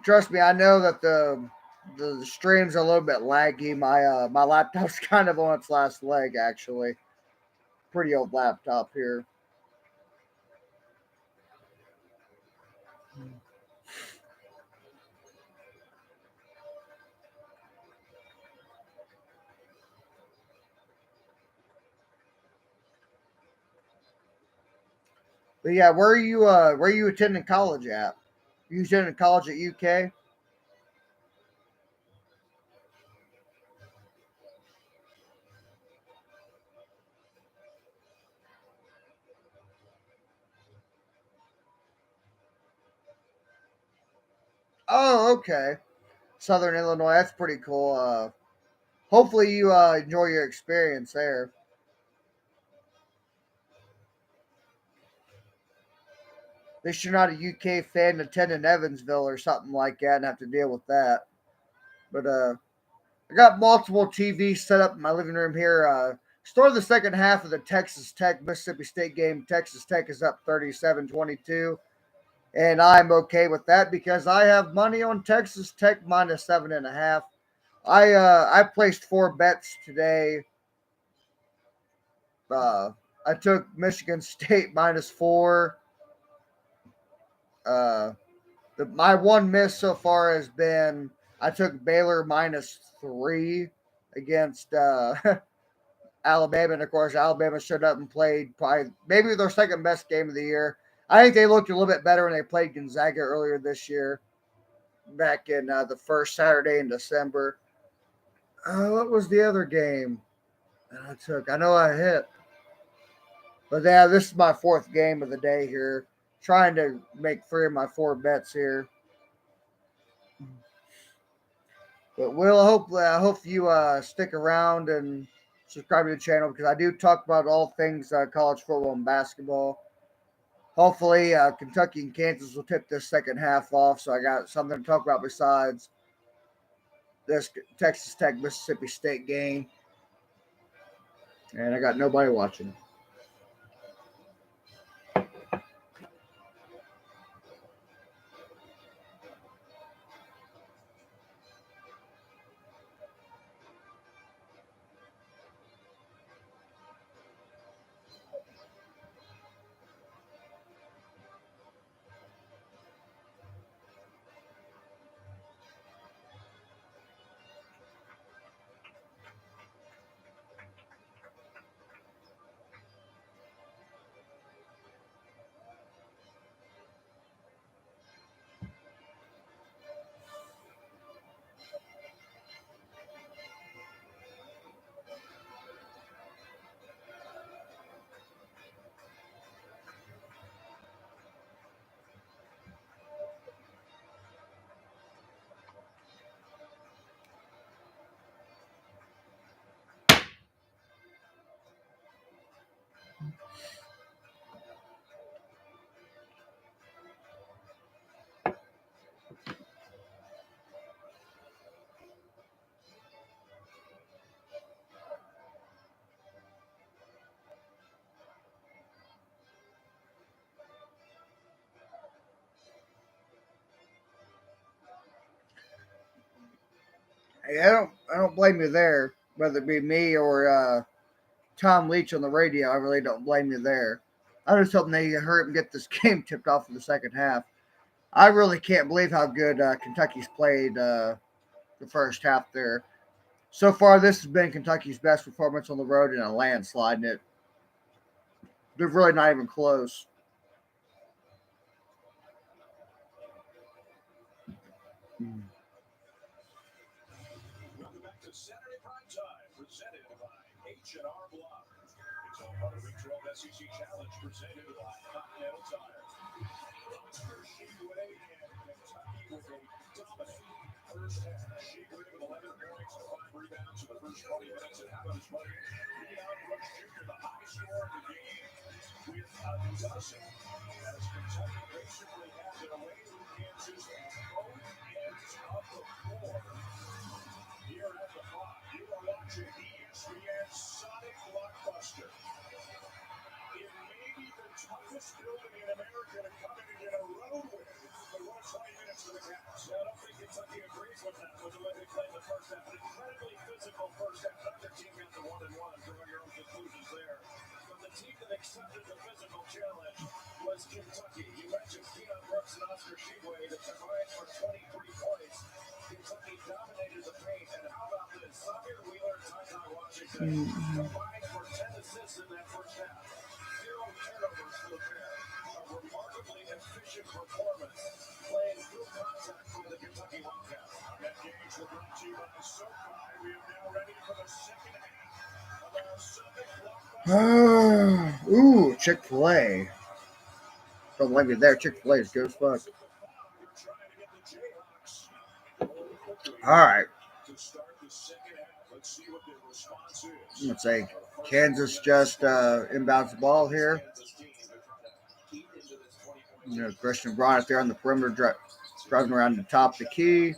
Trust me, I know that the stream's a little bit laggy. My laptop's kind of on its last leg actually. Pretty old laptop here. But yeah, where are you attending college at? You attending college at UK? Oh, okay. Southern Illinois. That's pretty cool. Hopefully you enjoy your experience there. At least you're not a UK fan attending Evansville or something like that and have to deal with that. But I got multiple TVs set up in my living room here. Start the second half of the Texas Tech Mississippi State game. Texas Tech is up 37-22. And I'm okay with that because I have money on Texas Tech minus 7.5. I placed 4 bets today. I took Michigan State minus 4. Uh, my one miss so far has been I took Baylor minus 3 against Alabama, and of course Alabama showed up and played probably maybe their second best game of the year. I think they looked a little bit better when they played Gonzaga earlier this year, back in the first Saturday in December. What was the other game that I took? I know I hit, but yeah, this is my 4th game of the day here. Trying to make 3 of my 4 bets here. But Will, I hope you stick around and subscribe to the channel because I do talk about all things college football and basketball. Hopefully, Kentucky and Kansas will tip this second half off, so I got something to talk about besides this Texas Tech Mississippi State game. And I got nobody watching. Hey, I don't blame you there, whether it be me or Tom Leach on the radio. I really don't blame you there. I was hoping they hurry up and get this game tipped off in the second half. I really can't believe how good Kentucky's played the first half there. So far, this has been Kentucky's best performance on the road in a landslide, and they're really not even close. Welcome back to Saturday Prime Time, presented by H&R Block. It's all part of Big 12 SEC Challenge, presented by Continental Tire. Oscar Shigway and Kentucky with a dominant first half. Shigway with 11 points and 5 rebounds in the first 20 minutes. And how about his buddy, Leon Brooks Jr., the high scorer in the game, with a dozen. As Kentucky basically had their way with Kansas at both ends of the floor. Here at the clock, you are watching ESPN Sonic Blockbuster. It may be the toughest building in America to come in and get a road win. But what 20 minutes to the half. So I don't think Kentucky agrees with that, with the way they played the first half. An incredibly physical first half. Another team got the 1-1. Draw your own conclusions there. But the team that accepted the physical challenge was Kentucky. You mentioned Keon Brooks and Oscar Shigway that combined for 23 points. Kentucky dominated the paint, and how about this? Xavier Wheeler and Ty Washington combined for 10 assists in that first half. 0 turnovers for the pair. A remarkably efficient performance, playing through contact for the Kentucky Wildcats. That games were brought to you by SoFi. We are now ready for the second half of our Sonic Blockbuster. Ooh, Chick-fil-A. Don't blame me there. Chick-fil-A is good as fuck. You're trying to get the Jayhawks All right. Let's say Kansas just inbounds the ball here. Christian Braun out there on the perimeter, driving around the top of the key.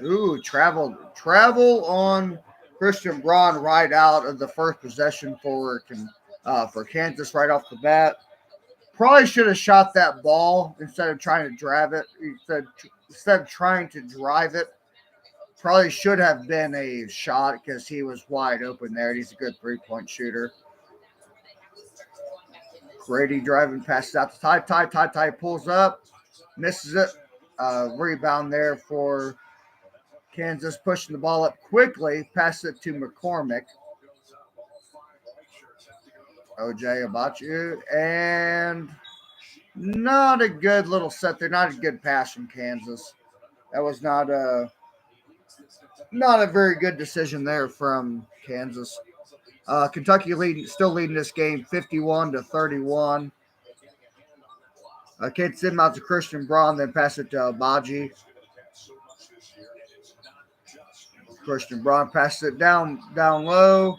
Ooh, travel on Christian Braun right out of the first possession for Kansas right off the bat. Probably should have shot that ball instead of trying to drive it. Instead of trying to drive it, probably should have been a shot because he was wide open there. He's a good 3-point shooter. Grady driving passes out to Ty. Ty pulls up, misses it. Rebound there for Kansas, pushing the ball up quickly. Passes it to McCormick. OJ Abachu. And not a good little set there. Not a good pass from Kansas. That was not a very good decision there from Kansas. Kentucky still leading this game 51-31. Kansas inbounds to Christian Braun, then pass it to Abaji. Christian Braun passes it down low.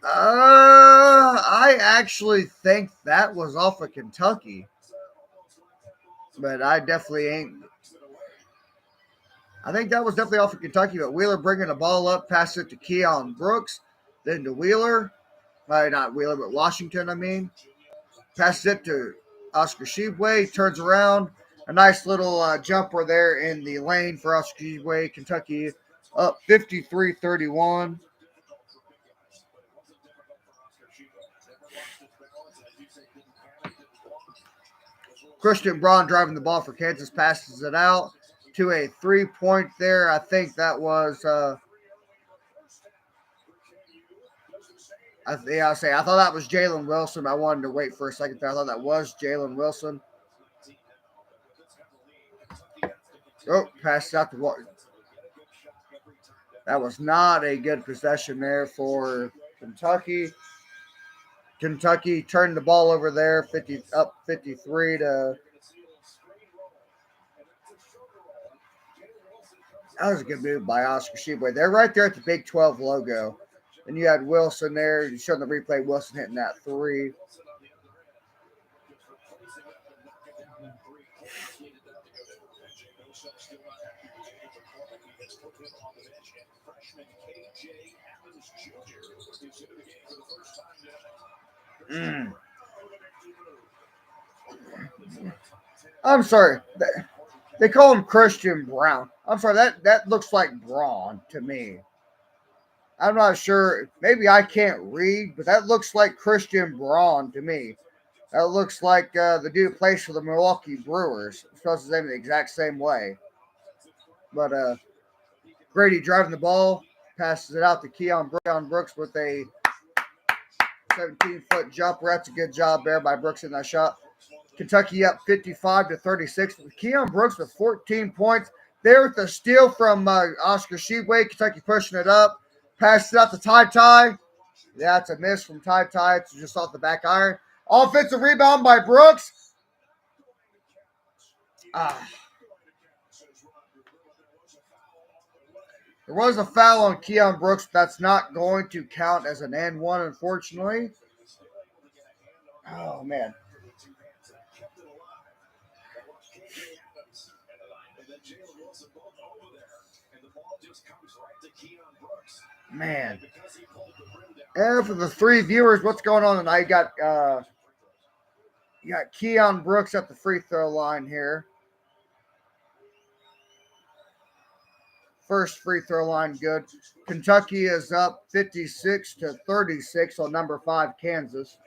I actually think that was off of Kentucky. But I definitely ain't. I think that was definitely off of Kentucky. But Wheeler bringing the ball up, pass it to Keon Brooks, then to Wheeler. Not Wheeler, but Washington, I mean. Passes it to Oscar Shebway, turns around. A nice little jumper there in the lane for Oscar Shebway. Kentucky up 53-31. Christian Braun driving the ball for Kansas, passes it out to a 3-point there. I think that was I thought that was Jalen Wilson. I wanted to wait for a second there. I thought that was Jalen Wilson. Oh, passed out to what? That was not a good possession there for Kentucky. Kentucky turned the ball over there, 53 to. That was a good move by Oscar Shebway. They're right there at the Big 12 logo. And you had Wilson there. You showed the replay, Wilson hitting that 3. I'm sorry. They call him Christian Brown. I'm sorry. That looks like Braun to me. I'm not sure. Maybe I can't read, but that looks like Christian Braun to me. That looks like the dude who plays for the Milwaukee Brewers. Spells his name the exact same way. But Grady driving the ball, passes it out to Keon Brooks with a 17-foot jumper. That's a good job there by Brooks in that shot. Kentucky up 55-36. Keon Brooks with 14 points. There with the steal from Oscar Shebway. Kentucky pushing it up. Passes it out to Ty. Yeah, it's a miss from Ty. It's just off the back iron. Offensive rebound by Brooks. There was a foul on Keon Brooks. That's not going to count as an and one, unfortunately. Oh, man. Man. And for the 3 viewers, what's going on tonight? You got Keon Brooks at the free throw line here. First free throw line good. Kentucky is up 56-36 on number 5 Kansas.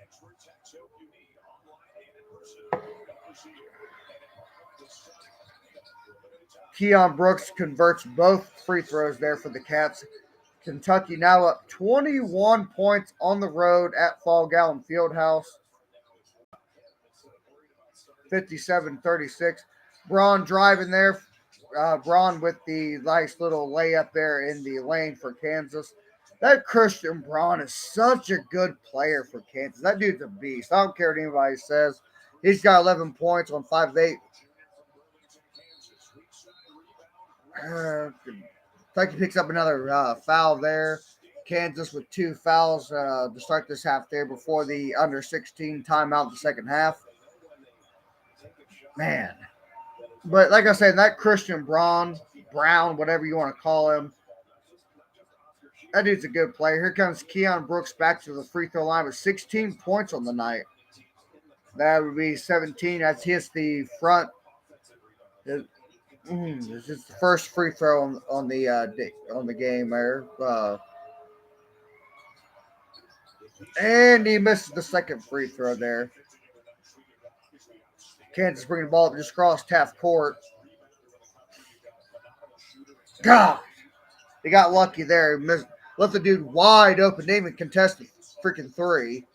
Keon Brooks converts both free throws there for the Cats. Kentucky now up 21 points on the road at Fall Gallon Fieldhouse. 57-36. Braun driving there. Braun with the nice little layup there in the lane for Kansas. That Christian Braun is such a good player for Kansas. That dude's a beast. I don't care what anybody says. He's got 11 points on 5 of 8. Kentucky picks up another foul there. Kansas with 2 fouls to start this half there before the under 16 timeout in the second half. Man. But like I said, that Christian Brown, whatever you want to call him, that dude's a good player. Here comes Keon Brooks back to the free throw line with 16 points on the night. That would be 17. That's hits the front. This is the first free throw on the game there. And he misses the second free throw there. Kansas bringing the ball up just across half court. God, he got lucky there. Left the dude wide open. Didn't even contest the freaking three.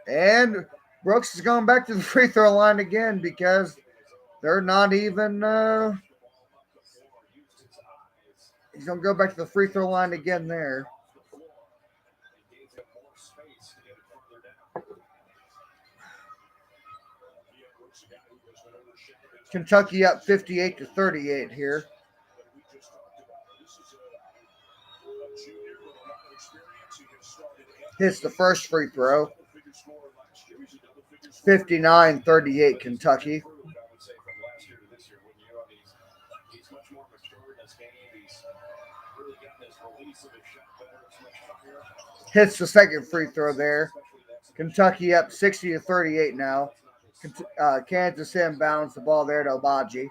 And Brooks is going back to the free throw line again because they're not even. He's going to go back to the free throw line again there. Kentucky up 58-38 here. Hits the first free throw. 59-38 Kentucky. Hits the second free throw there. Kentucky up 60-38 now. Kansas inbounds the ball there to Obaji.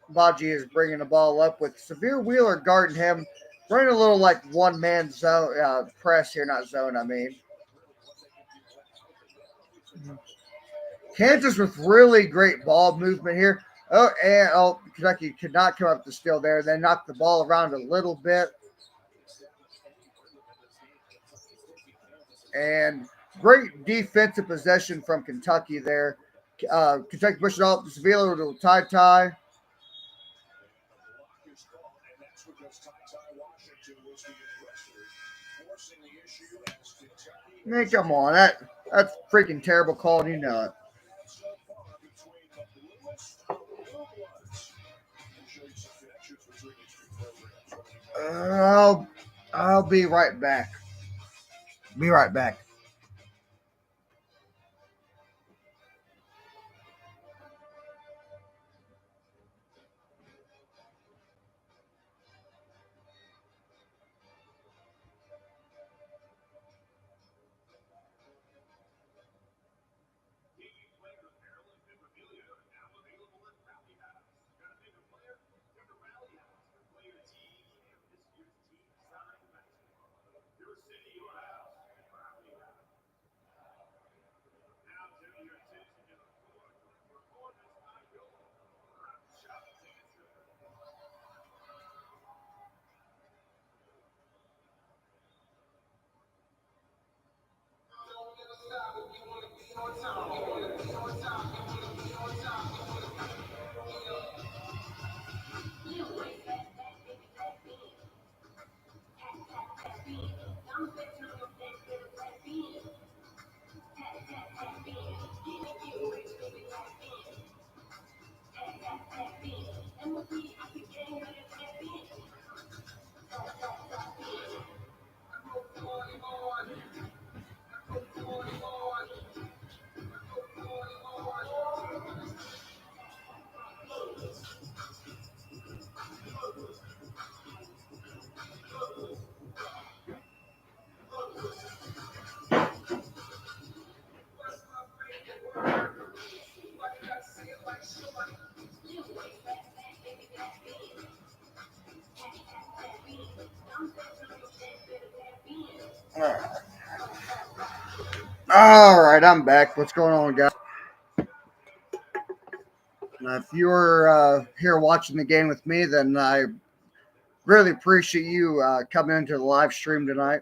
Obaji is bringing the ball up with Severe Wheeler guarding him. Running a little like one-man zone press here, not zone, I mean. Kansas with really great ball movement here. Kentucky could not come up to steal there. They knocked the ball around a little bit. And great defensive possession from Kentucky there. Kentucky pushed it off. Sevilla to tie. Man, come on. That's freaking terrible call, and you know it. I'll be right back. Be right back. All right, I'm back. What's going on, guys? Now, if you're here watching the game with me, then I really appreciate you coming into the live stream tonight.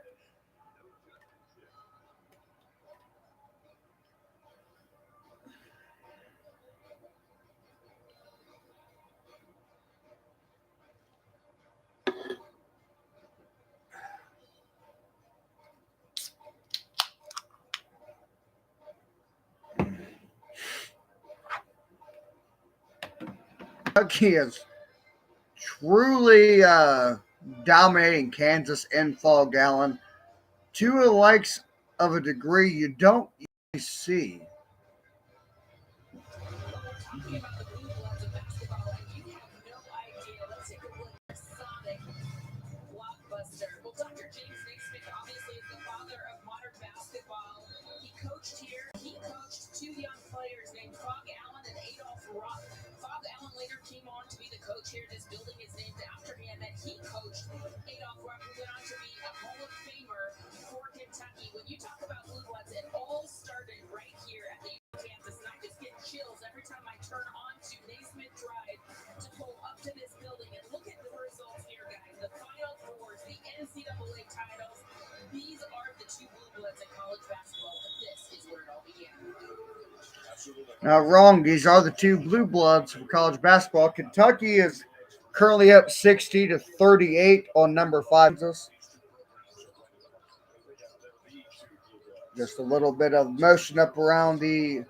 Kentucky is truly dominating Kansas in Fall Gallon to the likes of a degree you don't usually see. Not wrong. These are the two blue bloods for college basketball. Kentucky is currently up 60-38 on number 5. Just a little bit of motion up around the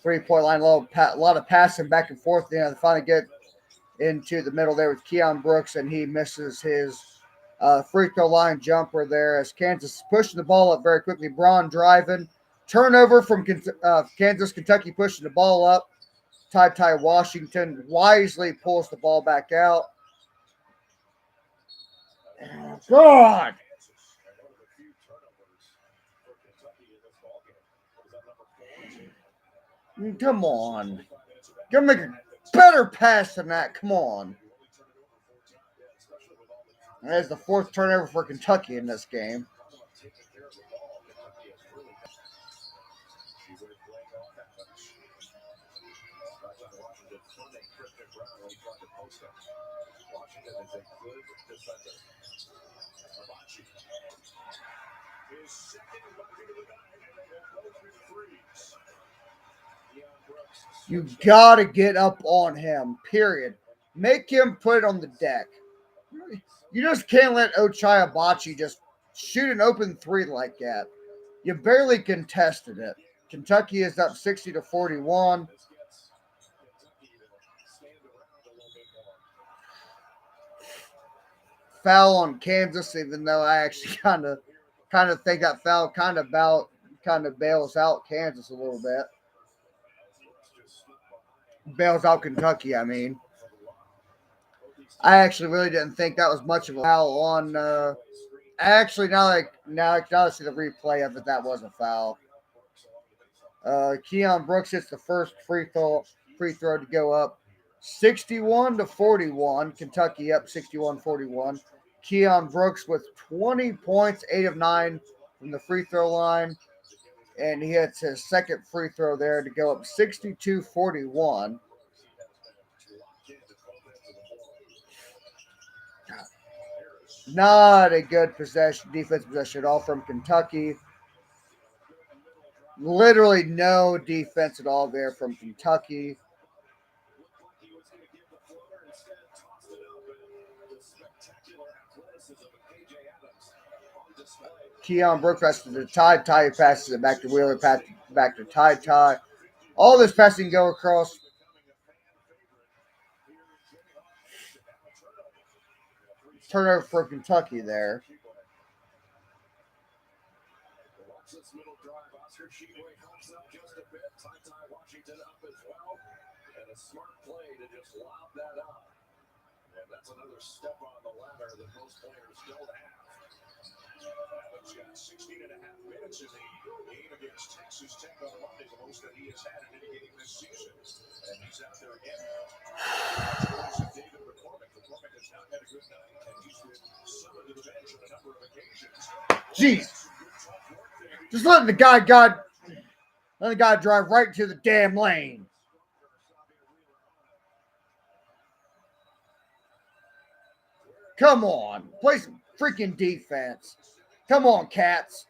3-point line. A lot of passing back and forth. They finally get into the middle there with Keon Brooks, and he misses his free throw line jumper there as Kansas is pushing the ball up very quickly. Braun driving. Turnover from Kansas. Kentucky pushing the ball up. Ty Washington wisely pulls the ball back out. God! Come on. Gotta make a better pass than that. Come on. That's the 4th turnover for Kentucky in this game. You gotta get up on him, period. Make him put it on the deck. You just can't let Ochai Abachi just shoot an open 3 like that. You barely contested it. Kentucky is up 60-41. Foul on Kansas, even though I actually kind of think that foul kind of bails out Kansas a little bit. Bails out Kentucky, I mean. I actually really didn't think that was much of a foul on. Actually, now I see the replay of it, that was a foul. Keon Brooks hits the first free throw to go up 61-41. Kentucky up 61-41. Keon Brooks with 20 points, 8 of 9 from the free throw line. And he hits his second free throw there to go up 62-41. Not a good defense possession at all from Kentucky. Literally no defense at all there from Kentucky. Keon Brooks passes to Ty. Ty passes it back to Wheeler. Back to Ty. All this passing go across. Turnover for Kentucky there. Washington up as well. And a smart play to just lob that up. And that's another step on the ladder that most players don't have. Adams got 16 and a half minutes in the game against Texas Tech on Monday, the most that he has had in any game this season. And he's out there again. David McCormick. McCormick has not had a good night, and he's been summoned to the bench on a number of occasions. Jeez. Just letting the guy drive right to the damn lane. Come on. Play some freaking defense. Come on, Cats.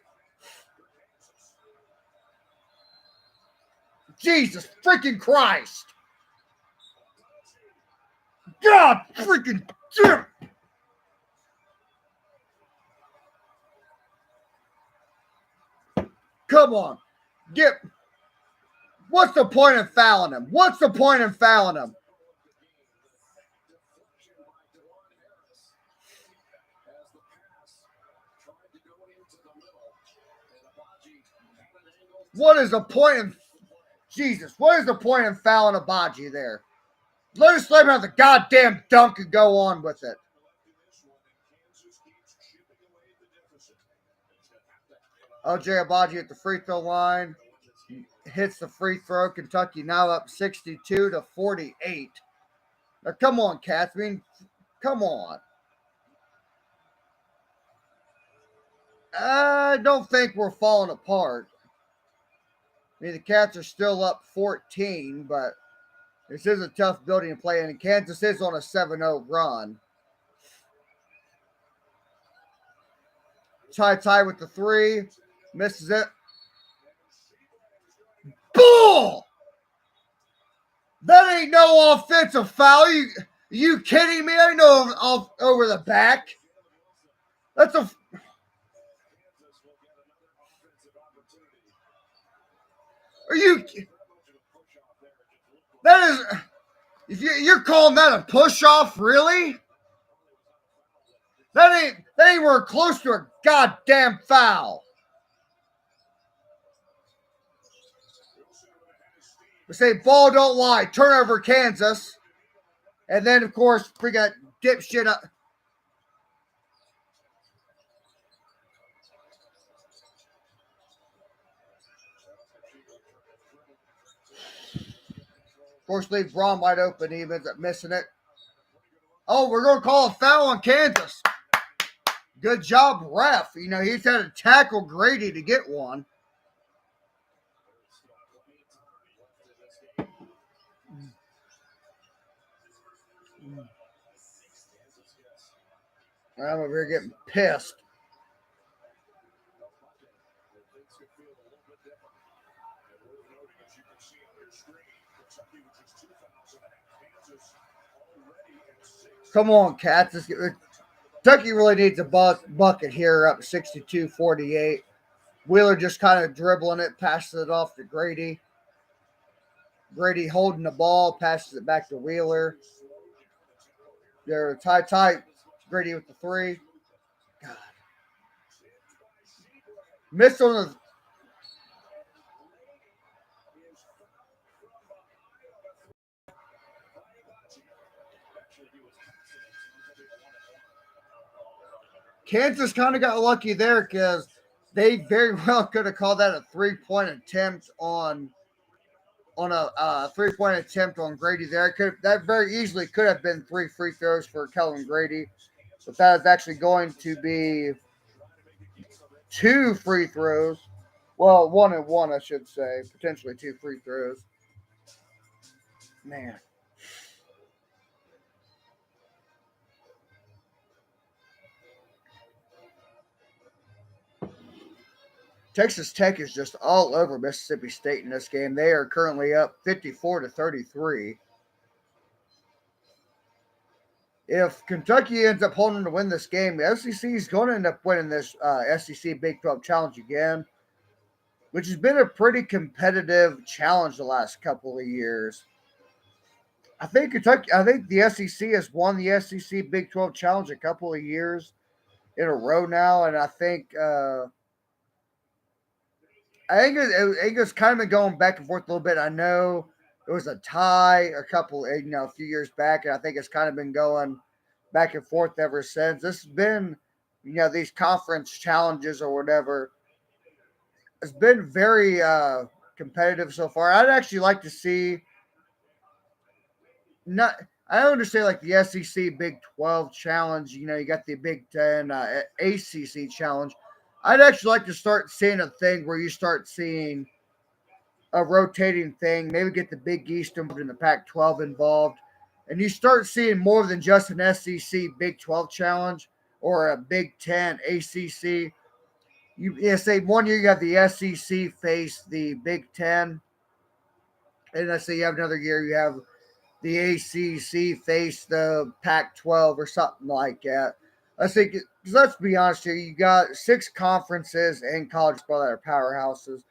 Jesus freaking Christ. God freaking damn. Come on. What's the point of fouling him? What is the point in Jesus? What is the point in fouling Abaji there? Let us let him have the goddamn dunk and go on with it. OJ Abaji at the free throw line hits the free throw. Kentucky now up 62-48. Now, come on, Catherine. Come on. I don't think we're falling apart. I mean, the Cats are still up 14, but this is a tough building to play in, and Kansas is on a 7-0 run. Ty with the three. Misses it. Bull! That ain't no offensive foul. You kidding me? I know over the back. That's a... Are you... That is... If you're calling that a push-off, really? That ain't anywhere close to a goddamn foul. We say ball don't lie. Turnover, Kansas. And then, of course, we got dipshit up. Of course, leave Braun wide open. He ends up missing it. Oh, we're going to call a foul on Kansas. Good job, ref. You know, he's had to tackle Grady to get one. I'm over here getting pissed. Come on, Cats. Kentucky really needs a bucket here, up 62-48. Wheeler just kind of dribbling it, passes it off to Grady. Grady holding the ball, passes it back to Wheeler. They're tight. Grady with the three. God. Missed on the... Kansas kind of got lucky there because they very well could have called that a three-point attempt on a three-point attempt on Grady there. That very easily could have been 3 free throws for Kellen Grady, but that is actually going to be 2 free throws. Well, 1 and 1, I should say. Potentially 2 free throws. Man. Texas Tech is just all over Mississippi State in this game. They are currently up 54-33. If Kentucky ends up holding to win this game, the SEC is going to end up winning this SEC Big 12 Challenge again, which has been a pretty competitive challenge the last couple of years. I think the SEC has won the SEC Big 12 Challenge a couple of years in a row now, and I think it's kind of been going back and forth a little bit. I know it was a tie a few years back, and I think it's kind of been going back and forth ever since. This has been, these conference challenges or whatever. It's been very competitive so far. I'd actually like to see. I understand like the SEC Big 12 Challenge. You got the Big 10 ACC Challenge. I'd actually like to start seeing a thing where you start seeing a rotating thing, maybe get the Big East and the Pac-12 involved, and you start seeing more than just an SEC Big 12 Challenge or a Big 10 ACC. Say 1 year you have the SEC face the Big 10, and let's say you have another year you have the ACC face the Pac-12 or something like that. I think, let's be honest here, you got 6 conferences in college ball that are powerhouses.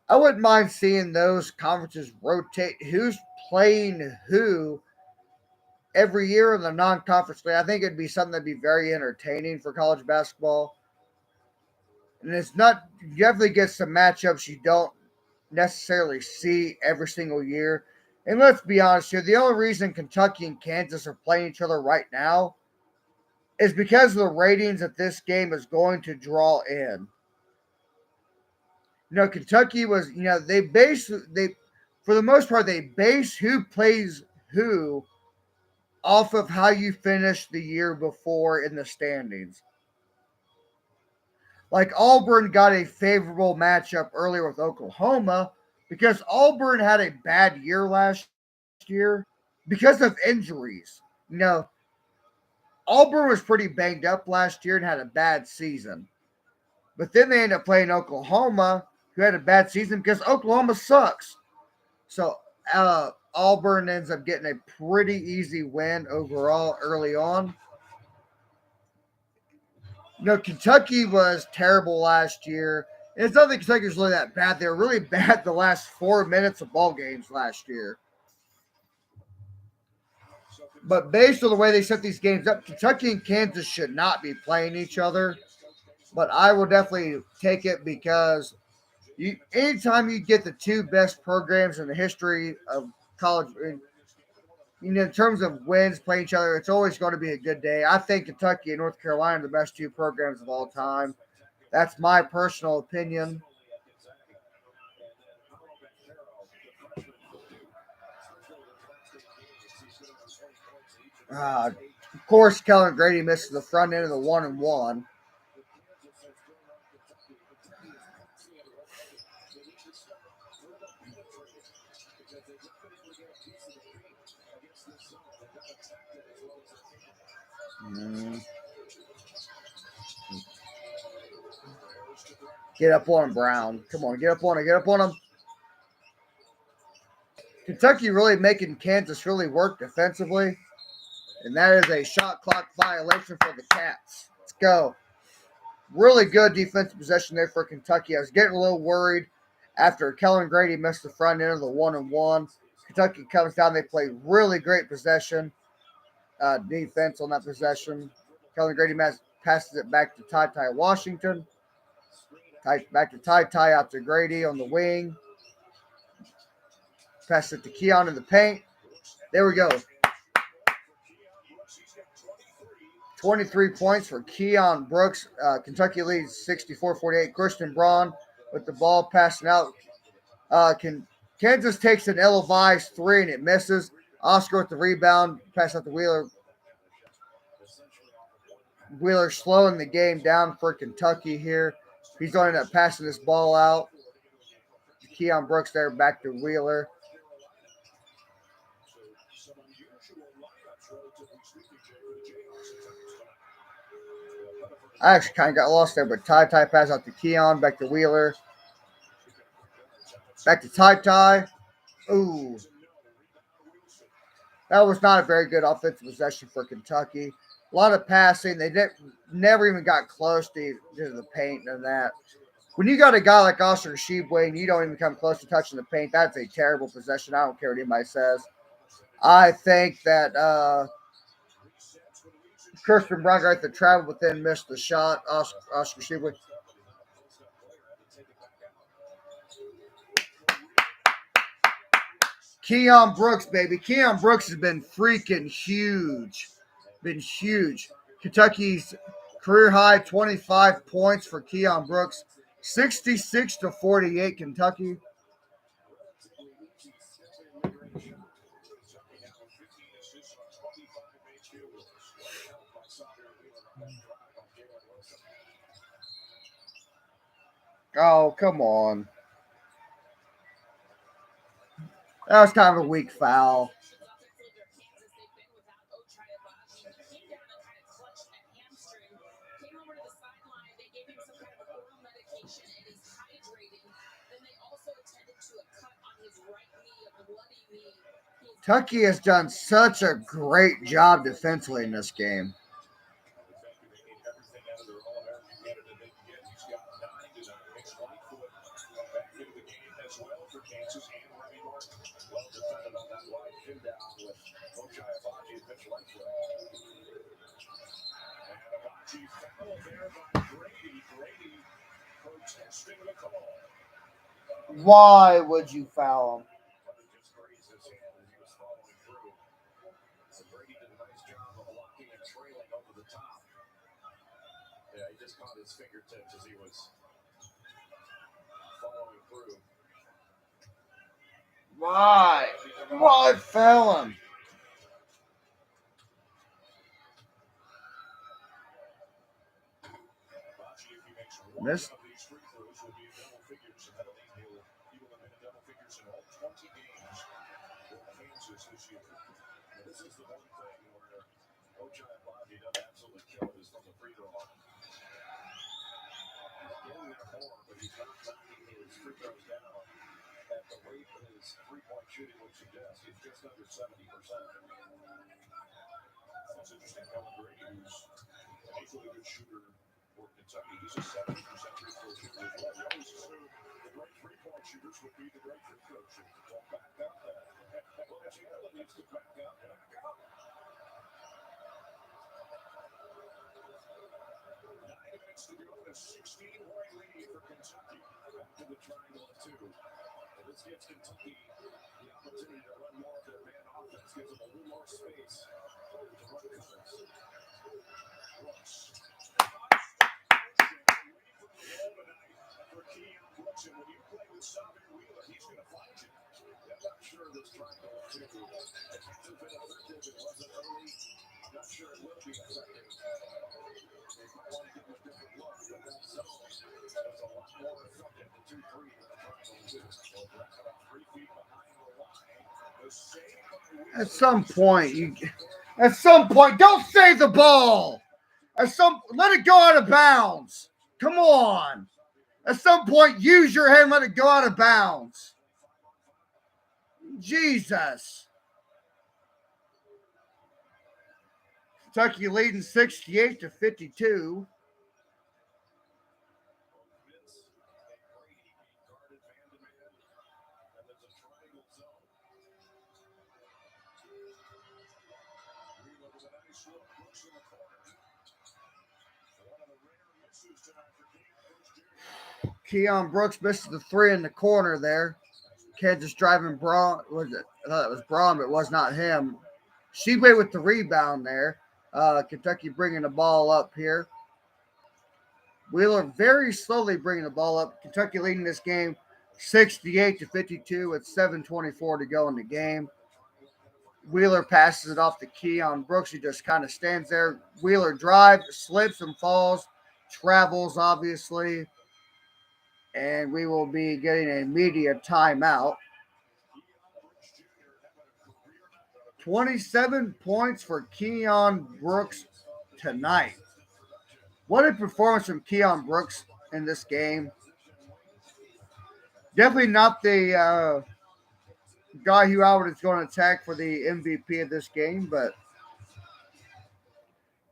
I wouldn't mind seeing those conferences rotate who's playing who every year in the non-conference play. I think it'd be something that'd be very entertaining for college basketball. And it's not, you definitely get some matchups you don't necessarily see every single year. And let's be honest here, the only reason Kentucky and Kansas are playing each other right now is because of the ratings that this game is going to draw in. Kentucky was, they for the most part they base who plays who off of how you finished the year before in the standings. Like Auburn got a favorable matchup earlier with Oklahoma because Auburn had a bad year last year because of injuries. Auburn was pretty banged up last year and had a bad season. But then they ended up playing Oklahoma, who had a bad season because Oklahoma sucks. So Auburn ends up getting a pretty easy win overall early on. Kentucky was terrible last year. And it's not that Kentucky was really that bad. They were really bad the last 4 minutes of ball games last year. But based on the way they set these games up, Kentucky and Kansas should not be playing each other. But I will definitely take it because anytime you get the two best programs in the history of college, in terms of wins playing each other, it's always going to be a good day. I think Kentucky and North Carolina are the best two programs of all time. That's my personal opinion. Of course, Kellen Grady misses the front end of the 1-1. Get up on him, Brown. Come on, get up on him. Get up on him. Kentucky really making Kansas really work defensively. And that is a shot clock violation for the Cats. Let's go. Really good defensive possession there for Kentucky. I was getting a little worried after Kellen Grady missed the front end of the 1-1. Kentucky comes down. They play really great possession defense on that possession. Kellen Grady passes it back to Ty Washington. Back to Ty out to Grady on the wing. Pass it to Keon in the paint. There we go. 23 points for Keon Brooks. Kentucky leads 64-48. Christian Braun with the ball passing out. Kansas takes an ill-advised three and it misses. Oscar with the rebound. Pass out to Wheeler. Wheeler slowing the game down for Kentucky here. He's going to end up passing this ball out. Keon Brooks there back to Wheeler. I actually kind of got lost there, but Ty pass out to Keon, back to Wheeler. Back to Ty. Ooh. That was not a very good offensive possession for Kentucky. A lot of passing. They never even got close to the paint and that. When you got a guy like Oscar Tshiebwe and you don't even come close to touching the paint, that's a terrible possession. I don't care what anybody says. I think that Christian Braun got the travel, but then missed the shot. Oscar Tshiebwe. Keon Brooks, baby. Keon Brooks has been freaking huge. Been huge. Kentucky's career high 25 points for Keon Brooks. 66-48 Kentucky. Oh, come on. That was kind of a weak foul. Kentucky has done such a great job defensively in this game. adjusting the call. Why would you foul him? But it just grazed his hand as he was following through. So Brady did a nice job of blocking and trailing over the top. Yeah, he just caught his fingertips as he was following through. Why? Why foul him? Bocce, if he makes one Miss. of these free throws, will be in double figures, and that'll mean he will have been in double figures in all 20 games for Kansas this year. And this is the one thing where Ochai Bocce does absolutely kill it is from the free throw line. He's getting there more, but he's not knocking his free throws down at the rate that his three-point shooting would suggest. He's just under 70%. It's interesting, Kellen Brady, who's an equally good shooter for Kentucky. He's a 70% free throw shooter as well. You always assume the great three-point shooters would be the great free throw shooters. Well, back up that. Well, Chicago needs to back up. 9 minutes to go in a 16-point lead for Kentucky. Back to the triangle at 2. And this gives Kentucky the opportunity to run more of their man offense, gives them a little more space to run covers. Brooks. For Keon Brooks, and when you play with Xavier Wheeler, he's going to find you. I'm not sure this triangle at 2 it hasn't been effective. It wasn't early. I'm not sure it will be effective. They might want to give him a different look, but that zone is a lot more effective than 2-3 than the triangle 2. So that's about 3 feet behind the line. The save by Wheeler. At some point, don't save the ball. Let it go out of bounds. Come on. At some point, use your head and let it go out of bounds. Jesus. Kentucky leading 68-52. Keon Brooks misses the three in the corner there. Kansas driving Braun. Was it? I thought it was Braun, but it was not him. Sheway with the rebound there. Kentucky bringing the ball up here. Wheeler very slowly bringing the ball up. Kentucky leading this game 68-52 with 7:24 to go in the game. Wheeler passes it off to Keon Brooks. He just kind of stands there. Wheeler drives, slips and falls, travels obviously. And we will be getting a media timeout. 27 points for Keon Brooks tonight. What a performance from Keon Brooks in this game. Definitely not the guy who I was going to attack for the MVP of this game, but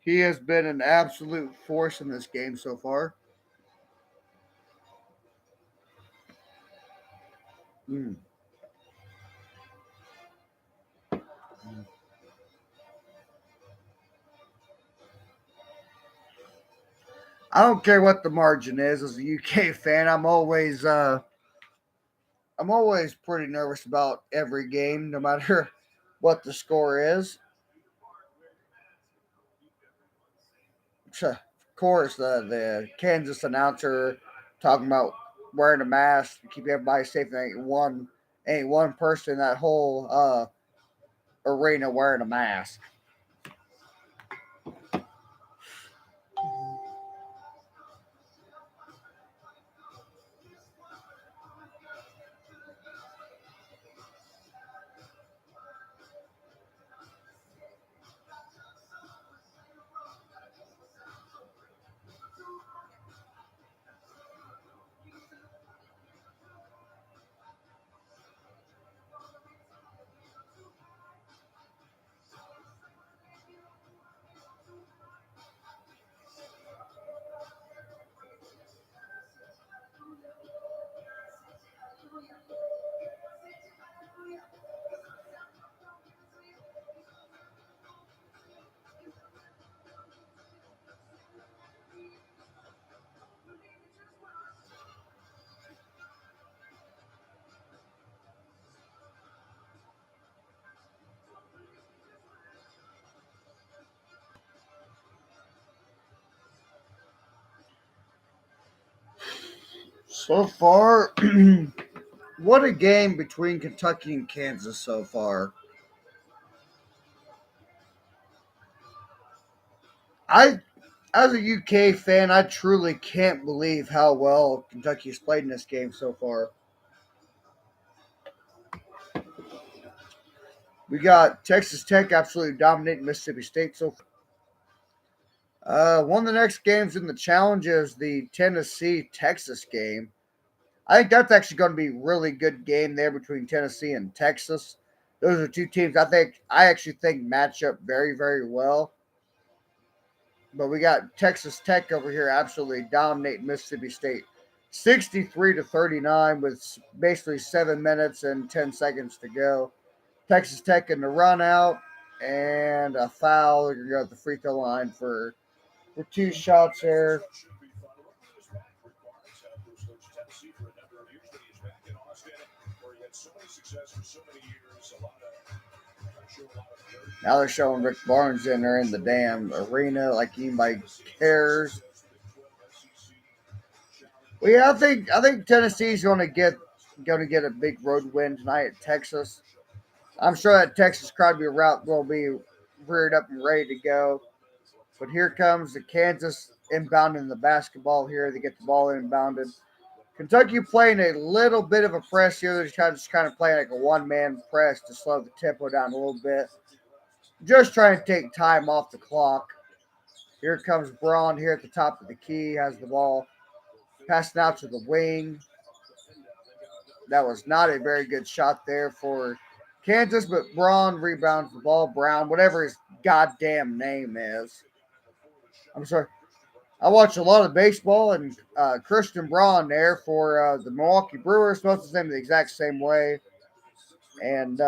he has been an absolute force in this game so far. I don't care what the margin is. As a UK fan, I'm always pretty nervous about every game, no matter what the score is. Of course, the Kansas announcer talking about wearing a mask to keep everybody safe. There ain't one person in that whole arena wearing a mask. So far, what a game between Kentucky and Kansas so far. I, as a UK fan, I truly can't believe how well Kentucky's played in this game so far. We got Texas Tech absolutely dominating Mississippi State so far. One of the next games in the challenge is the Tennessee Texas game. I think that's actually going to be a really good game there between Tennessee and Texas. Those are two teams I actually think match up very, very well. But we got Texas Tech over here absolutely dominating Mississippi State. 63-39 with basically 7 minutes and 10 seconds to go. Texas Tech in the run out and a foul. They're going to go at the free throw line for two shots there. Now they're showing Rick Barnes in there in the damn arena like anybody cares. Well, yeah, I think Tennessee's going to get a big road win tonight at Texas. I'm sure that Texas crowd will be reared up and ready to go. But here comes the Kansas inbounding the basketball here. They get the ball inbounded. Kentucky playing a little bit of a press here. They're just kind of playing like a one-man press to slow the tempo down a little bit. Just trying to take time off the clock. Here comes Braun here at the top of the key. Has the ball. Passing out to the wing. That was not a very good shot there for Kansas, but Braun rebounds the ball. Brown, whatever his goddamn name is. I'm sorry. I watch a lot of baseball, and Christian Braun there for the Milwaukee Brewers spells his name the exact same way. And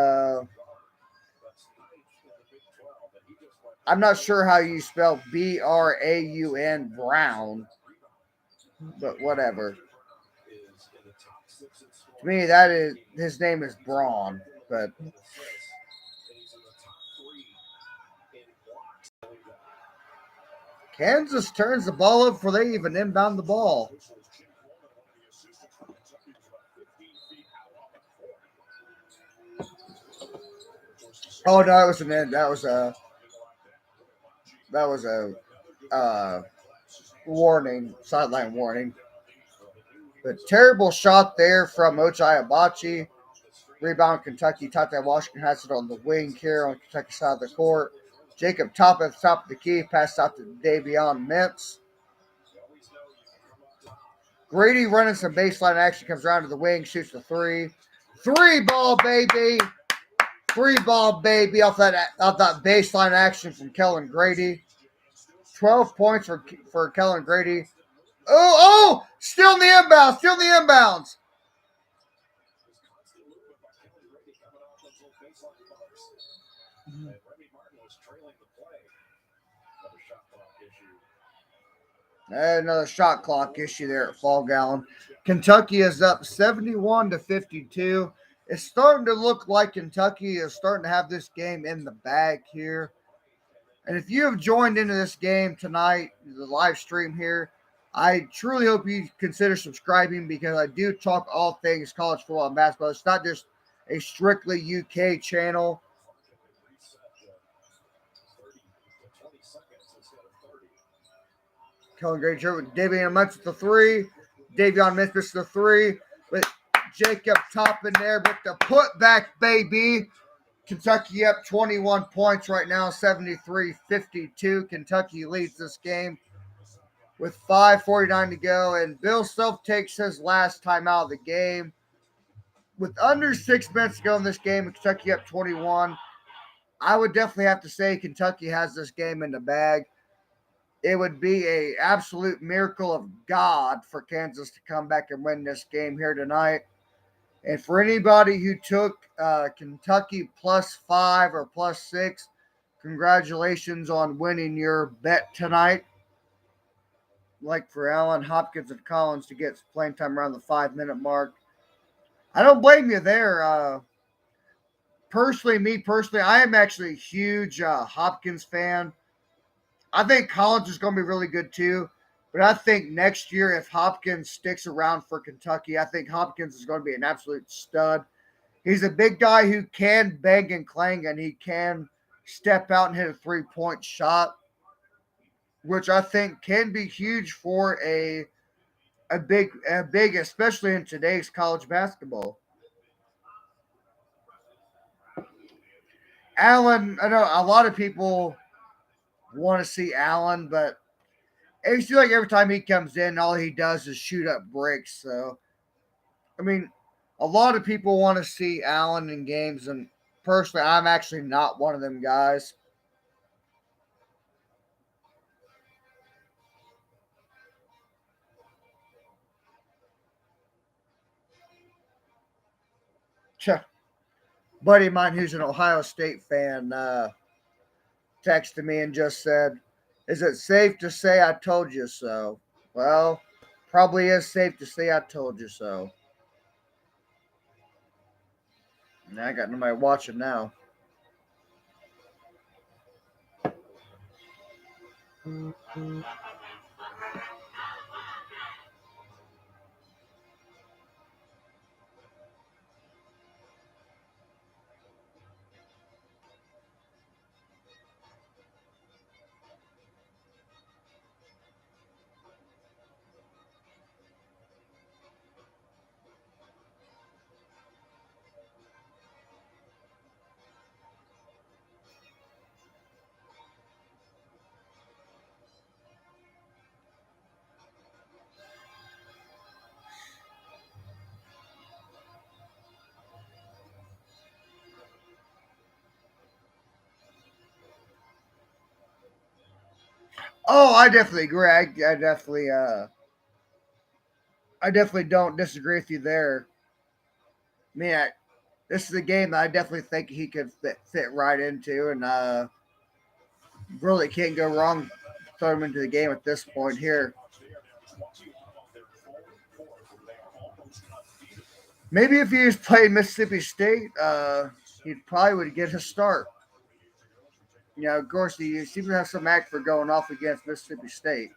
I'm not sure how you spell Braun Brown, but whatever. To me, that is his name is Braun, but Kansas turns the ball up before they even inbound the ball. Oh no, it was an end. That was a warning, sideline warning. But terrible shot there from Ochai Abachi. Rebound Kentucky. Tata Washington has it on the wing here on Kentucky side of the court. Jacob Top at the top of the key. Passed out to Davion Mintz. Grady running some baseline action. Comes around to the wing. Shoots the three. Three ball, baby. Three ball, baby. Off that baseline action from Kellen Grady. 12 points for Kellen Grady. Oh! Still in the inbounds. Still in the inbounds. Another shot clock issue there at Fall Gallon. Kentucky is up 71-52. It's starting to look like Kentucky is starting to have this game in the bag here. And if you have joined into this game tonight, the live stream here, I truly hope you consider subscribing because I do talk all things college football and basketball. It's not just a strictly UK channel. Kellen Grady with Davion Mintz with the three. Davion Mintz with the three. With Jacob Top in there with the putback, baby. Kentucky up 21 points right now, 73-52. Kentucky leads this game with 5:49 to go. And Bill Self takes his last time out of the game. With under 6 minutes to go in this game, and Kentucky up 21, I would definitely have to say Kentucky has this game in the bag. It would be an absolute miracle of God for Kansas to come back and win this game here tonight. And for anybody who took Kentucky +5 or +6, congratulations on winning your bet tonight. Like for Allen Hopkins and Collins to get playing time around the 5-minute mark. I don't blame you there. Me personally, I am actually a huge Hopkins fan. I think Collins is going to be really good too. But I think next year, if Hopkins sticks around for Kentucky, I think Hopkins is going to be an absolute stud. He's a big guy who can bang and clang, and he can step out and hit a 3-point shot, which I think can be huge for a big, especially in today's college basketball. Allen, I know a lot of people want to see Allen, but it seems like every time he comes in, all he does is shoot up bricks. So, I mean, a lot of people want to see Allen in games, and personally, I'm actually not one of them guys. Buddy of mine who's an Ohio State fan texted me and just said, "Is it safe to say I told you so?" Well, probably is safe to say I told you so. And I got nobody watching now. Oh, I definitely agree. I definitely don't disagree with you there. I mean, this is a game that I definitely think he could fit right into, and really can't go wrong throwing him into the game at this point here. Maybe if he was playing Mississippi State, he probably would get a start. Of course, he seems to have some act for going off against Mississippi State.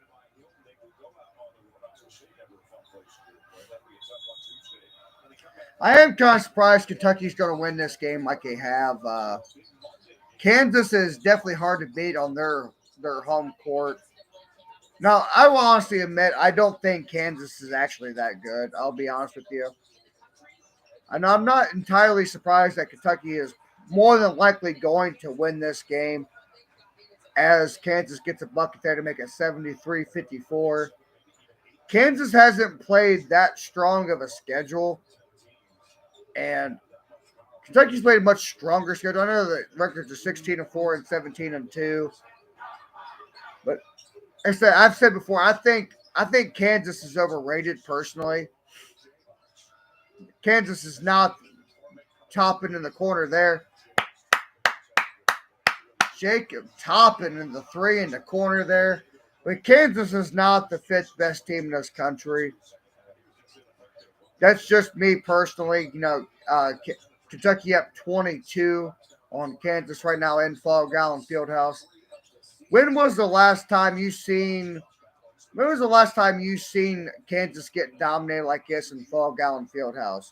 I am kind of surprised Kentucky's going to win this game like they have. Kansas is definitely hard to beat on their home court. Now, I will honestly admit I don't think Kansas is actually that good. I'll be honest with you, and I'm not entirely surprised that Kentucky is more than likely going to win this game as Kansas gets a bucket there to make it 73-54. Kansas hasn't played that strong of a schedule, and Kentucky's played a much stronger schedule. I know the records are 16-4 and 17-2, but I've said before, I think Kansas is overrated personally. Kansas is not topping in the corner there. Jacob Toppin in the three in the corner there. But Kansas is not the fifth best team in this country. That's just me personally. Kentucky up 22 on Kansas right now in Fall Gallon Fieldhouse. When was the last time you seen? When was the last time you seen Kansas get dominated like this in Fall Gallon Fieldhouse?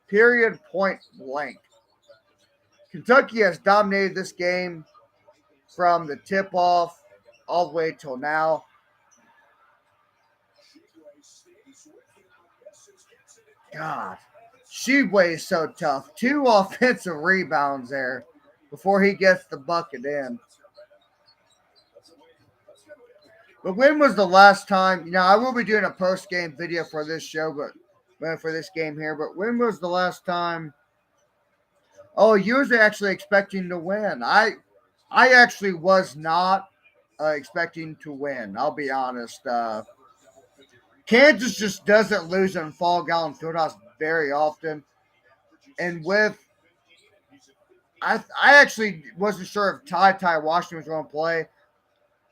Period. Point blank. Kentucky has dominated this game from the tip off all the way till now. God, Sheboy is so tough. 2 offensive rebounds there before he gets the bucket in. But when was the last time? I will be doing a post game video for this show, but for this game here. But when was the last time? Oh, you was actually expecting to win. I actually was not expecting to win. I'll be honest. Kansas just doesn't lose in Fall Gallon Fieldhouse very often, and I actually wasn't sure if Ty Washington was going to play.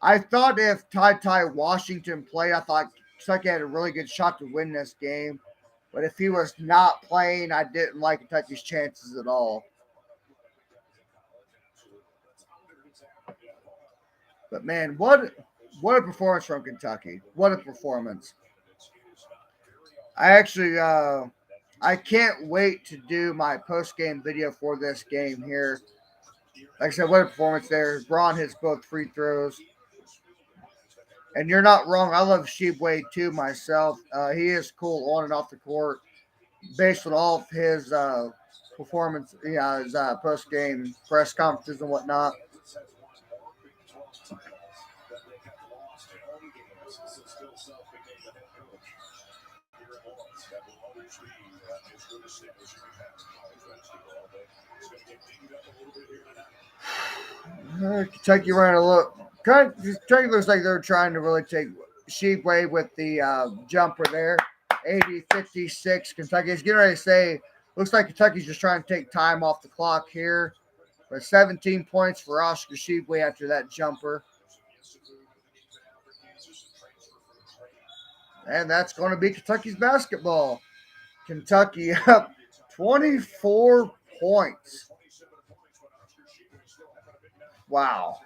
I thought if Ty Washington played, I thought Kentucky had a really good shot to win this game. But if he was not playing, I didn't like Kentucky's chances at all. But man, what What a performance from Kentucky. What a performance. I actually, I can't wait to do my post-game video for this game here. Like I said, what a performance there. Braun hits both free throws. And you're not wrong. I love Sheboy too myself. He is cool on and off the court based on all of his performance, his post-game press conferences and whatnot. Kentucky running a little. Kentucky looks like they're trying to really take Sheepway with the jumper there. 80-56. Kentucky's getting ready to say, looks like Kentucky's just trying to take time off the clock here. But 17 points for Oscar Sheepway after that jumper. And that's going to be Kentucky's basketball. Kentucky up 24 points. Wow.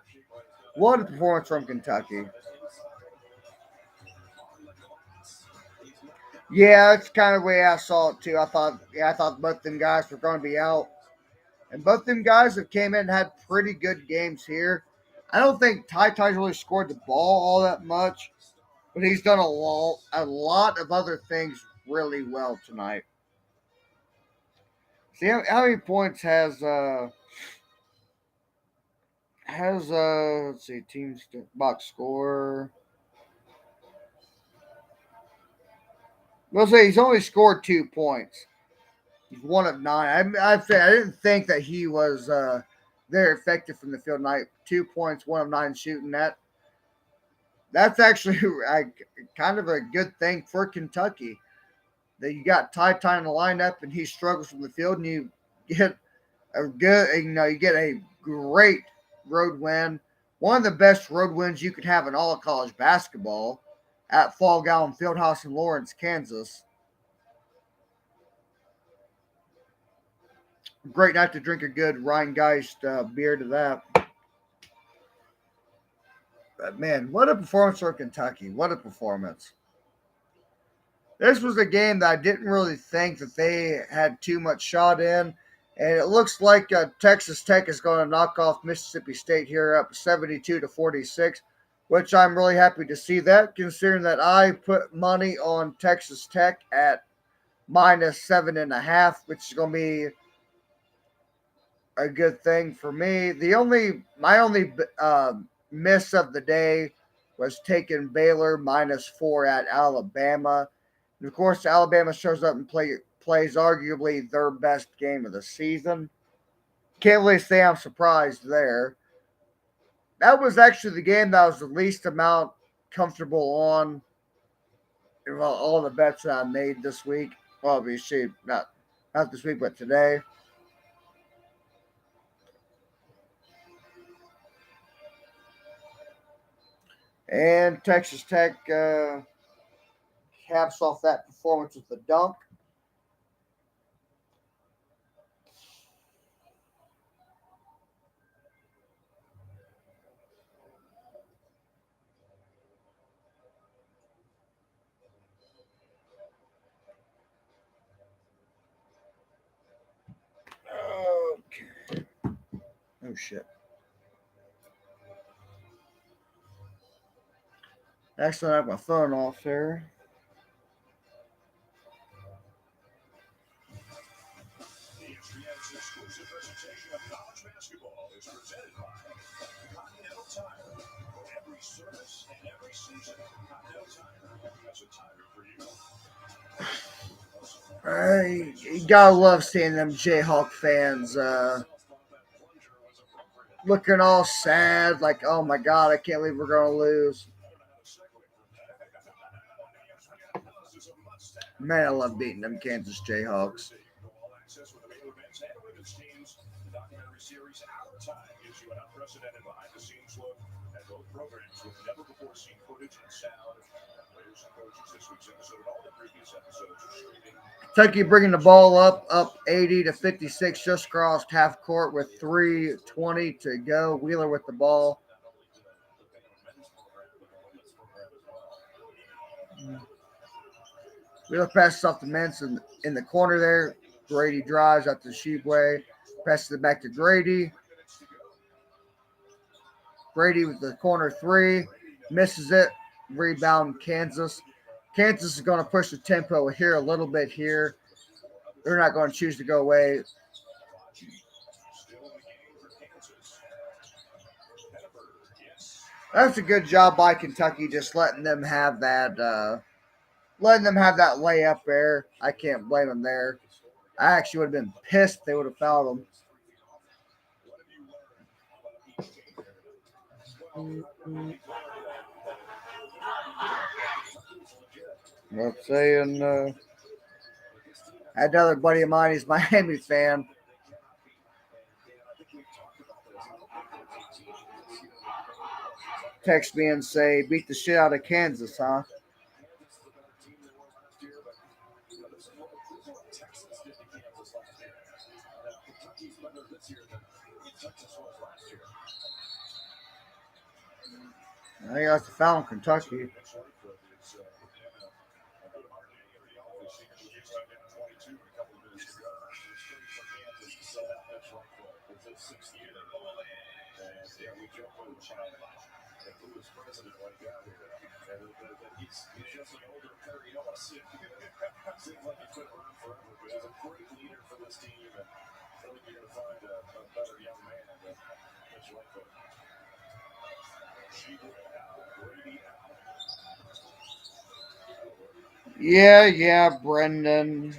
What a performance from Kentucky. Yeah, it's kind of the way I saw it too. I thought both them guys were going to be out. And both them guys that came in and had pretty good games here. I don't think Ty's really scored the ball all that much, but he's done a lot of other things really well tonight. See how many points has let's see, teams box score. Let's say he's only scored 2 points. He's 1 of 9. I'd say I didn't think that he was very effective from the field tonight. 2 points, 1 of 9 shooting. That's actually kind of a good thing for Kentucky. That you got Ty in the lineup and he struggles from the field, and you get you get a great road win. One of the best road wins you could have in all of college basketball at Fall Gallon Fieldhouse in Lawrence, Kansas. Great night to drink a good Rheingeist beer to that. But man, what a performance for Kentucky. What a performance. This was a game that I didn't really think that they had too much shot in. And it looks like Texas Tech is going to knock off Mississippi State here up 72-46, which I'm really happy to see that, considering that I put money on Texas Tech at -7.5, which is going to be a good thing for me. My only miss of the day was taking Baylor -4 at Alabama. And of course, Alabama shows up and plays arguably their best game of the season. Can't really say I'm surprised there. That was actually the game that I was the least amount comfortable on all the bets that I made this week. Well, obviously, not this week, but today. And Texas Tech caps off that performance with the dunk. Okay. Oh, shit. Actually, I have my phone off there. ESPN's exclusive presentation of college basketball is presented by Continental Tire. For every service and every season, Continental Tire has a tire for you. You gotta love seeing them Jayhawk fans looking all sad, like, oh my god, I can't believe we're gonna lose. Man, I love beating them Kansas Jayhawks. Kentucky bringing the ball up 80-56, just crossed half court with 3:20 to go. Wheeler with the ball. Wheeler passes off the Mintz in the corner there. Grady drives out to Shebway. Passes it back to Grady. Grady with the corner three. Misses it. Rebound Kansas. Kansas is going to push the tempo here a little bit here. They're not going to choose to go away. That's a good job by Kentucky, just letting them have that layup there. I can't blame them there. I actually would have been pissed if they would have fouled them. I'm saying, I had another buddy of mine, he's a Miami fan. Text me and say, beat the shit out of Kansas, huh? I think that's the foul in Kentucky. Yeah, Brendan.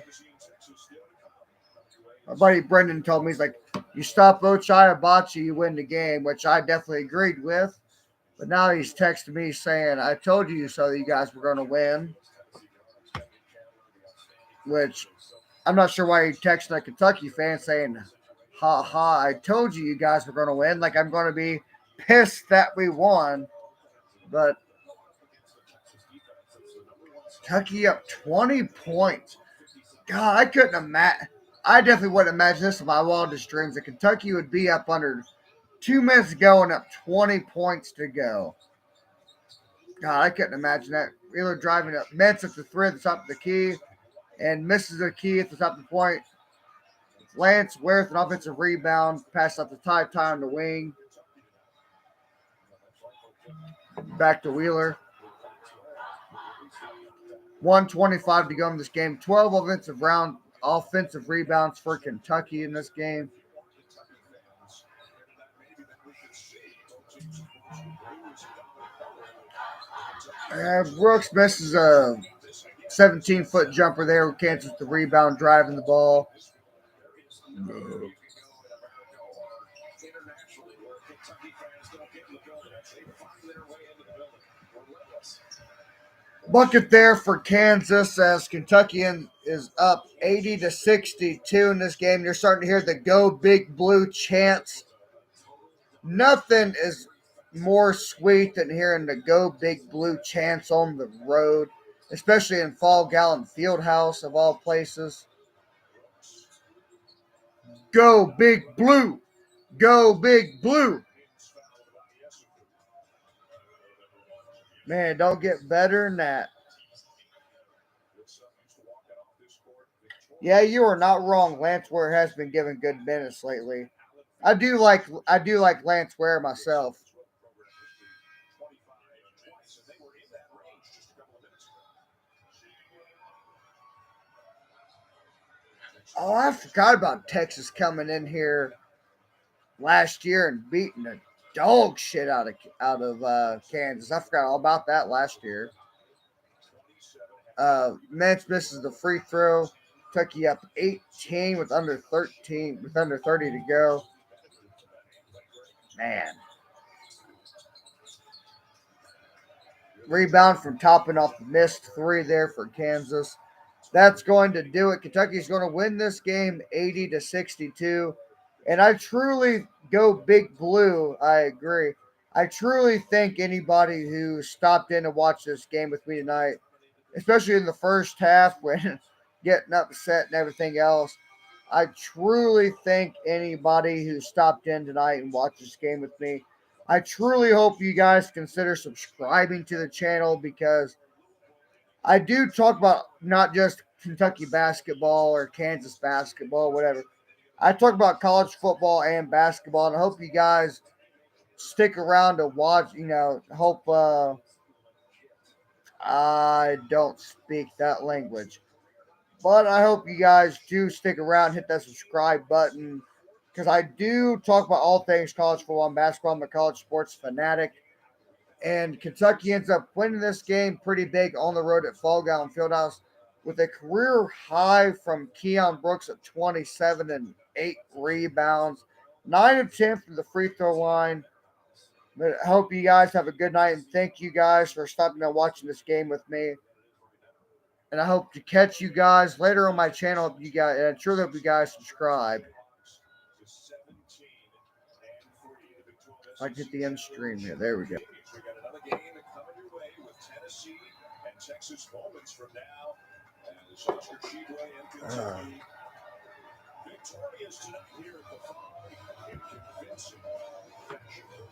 My buddy Brendan told me, he's like, you stop Ochai Abachi, you win the game, which I definitely agreed with. But now he's texting me saying, I told you so that you guys were going to win. Which I'm not sure why he texted a Kentucky fan saying, ha ha, I told you guys were going to win. Like I'm going to be pissed that we won. But Kentucky up 20 points. God, I couldn't imagine. I definitely wouldn't imagine this in my wildest dreams that Kentucky would be up under 2 minutes to go and up 20 points to go. God, I couldn't imagine that. Wheeler driving up. Mintz at the three at the top of the key and misses the key at the top of the point. Lance Ware with an offensive rebound. Pass up the tie on the wing. Back to Wheeler. 1:25 to go in this game. 12 offensive rebounds for Kentucky in this game. Brooks misses a 17-foot jumper there. Kansas the rebound, driving the ball. Bucket there for Kansas as Kentucky is up 80-62 in this game. You're starting to hear the Go Big Blue chants. Nothing is more sweet than hearing the Go Big Blue chants on the road, especially in Fall Gallon Fieldhouse of all places. Go Big Blue! Go Big Blue! Man, don't get better than that. Yeah, you are not wrong. Lance Ware has been given good minutes lately. I do like Lance Ware myself. Oh, I forgot about Texas coming in here last year and beating the dog shit out of Kansas. I forgot all about that last year. Mance misses the free throw. Kentucky up 18 with under 30 to go. Man. Rebound from topping off the missed three there for Kansas. That's going to do it. Kentucky's going to win this game 80-62. And I truly go Big Blue. I agree. I truly think anybody who stopped in to watch this game with me tonight, especially in the first half when getting upset and everything else, I truly think anybody who stopped in tonight and watched this game with me, I truly hope you guys consider subscribing to the channel because I do talk about not just Kentucky basketball or Kansas basketball, whatever. I talk about college football and basketball, and I hope you guys stick around to watch. Hope I don't speak that language, but I hope you guys do stick around, hit that subscribe button, because I do talk about all things college football and basketball. I'm a college sports fanatic. And Kentucky ends up winning this game pretty big on the road at Fall Gown Fieldhouse with a career high from Keon Brooks at 27 and 8 rebounds, 9 of 10 from the free throw line. But I hope you guys have a good night, and thank you guys for stopping and watching this game with me. And I hope to catch you guys later on my channel. Hope you guys, and I truly hope you guys subscribe. If I get the end stream here, there we go. We got another game coming your way with Tennessee and Texas moments from now. As Oscar Tshiebwe and Kentucky victorious tonight here at the Fall in convincing fashion.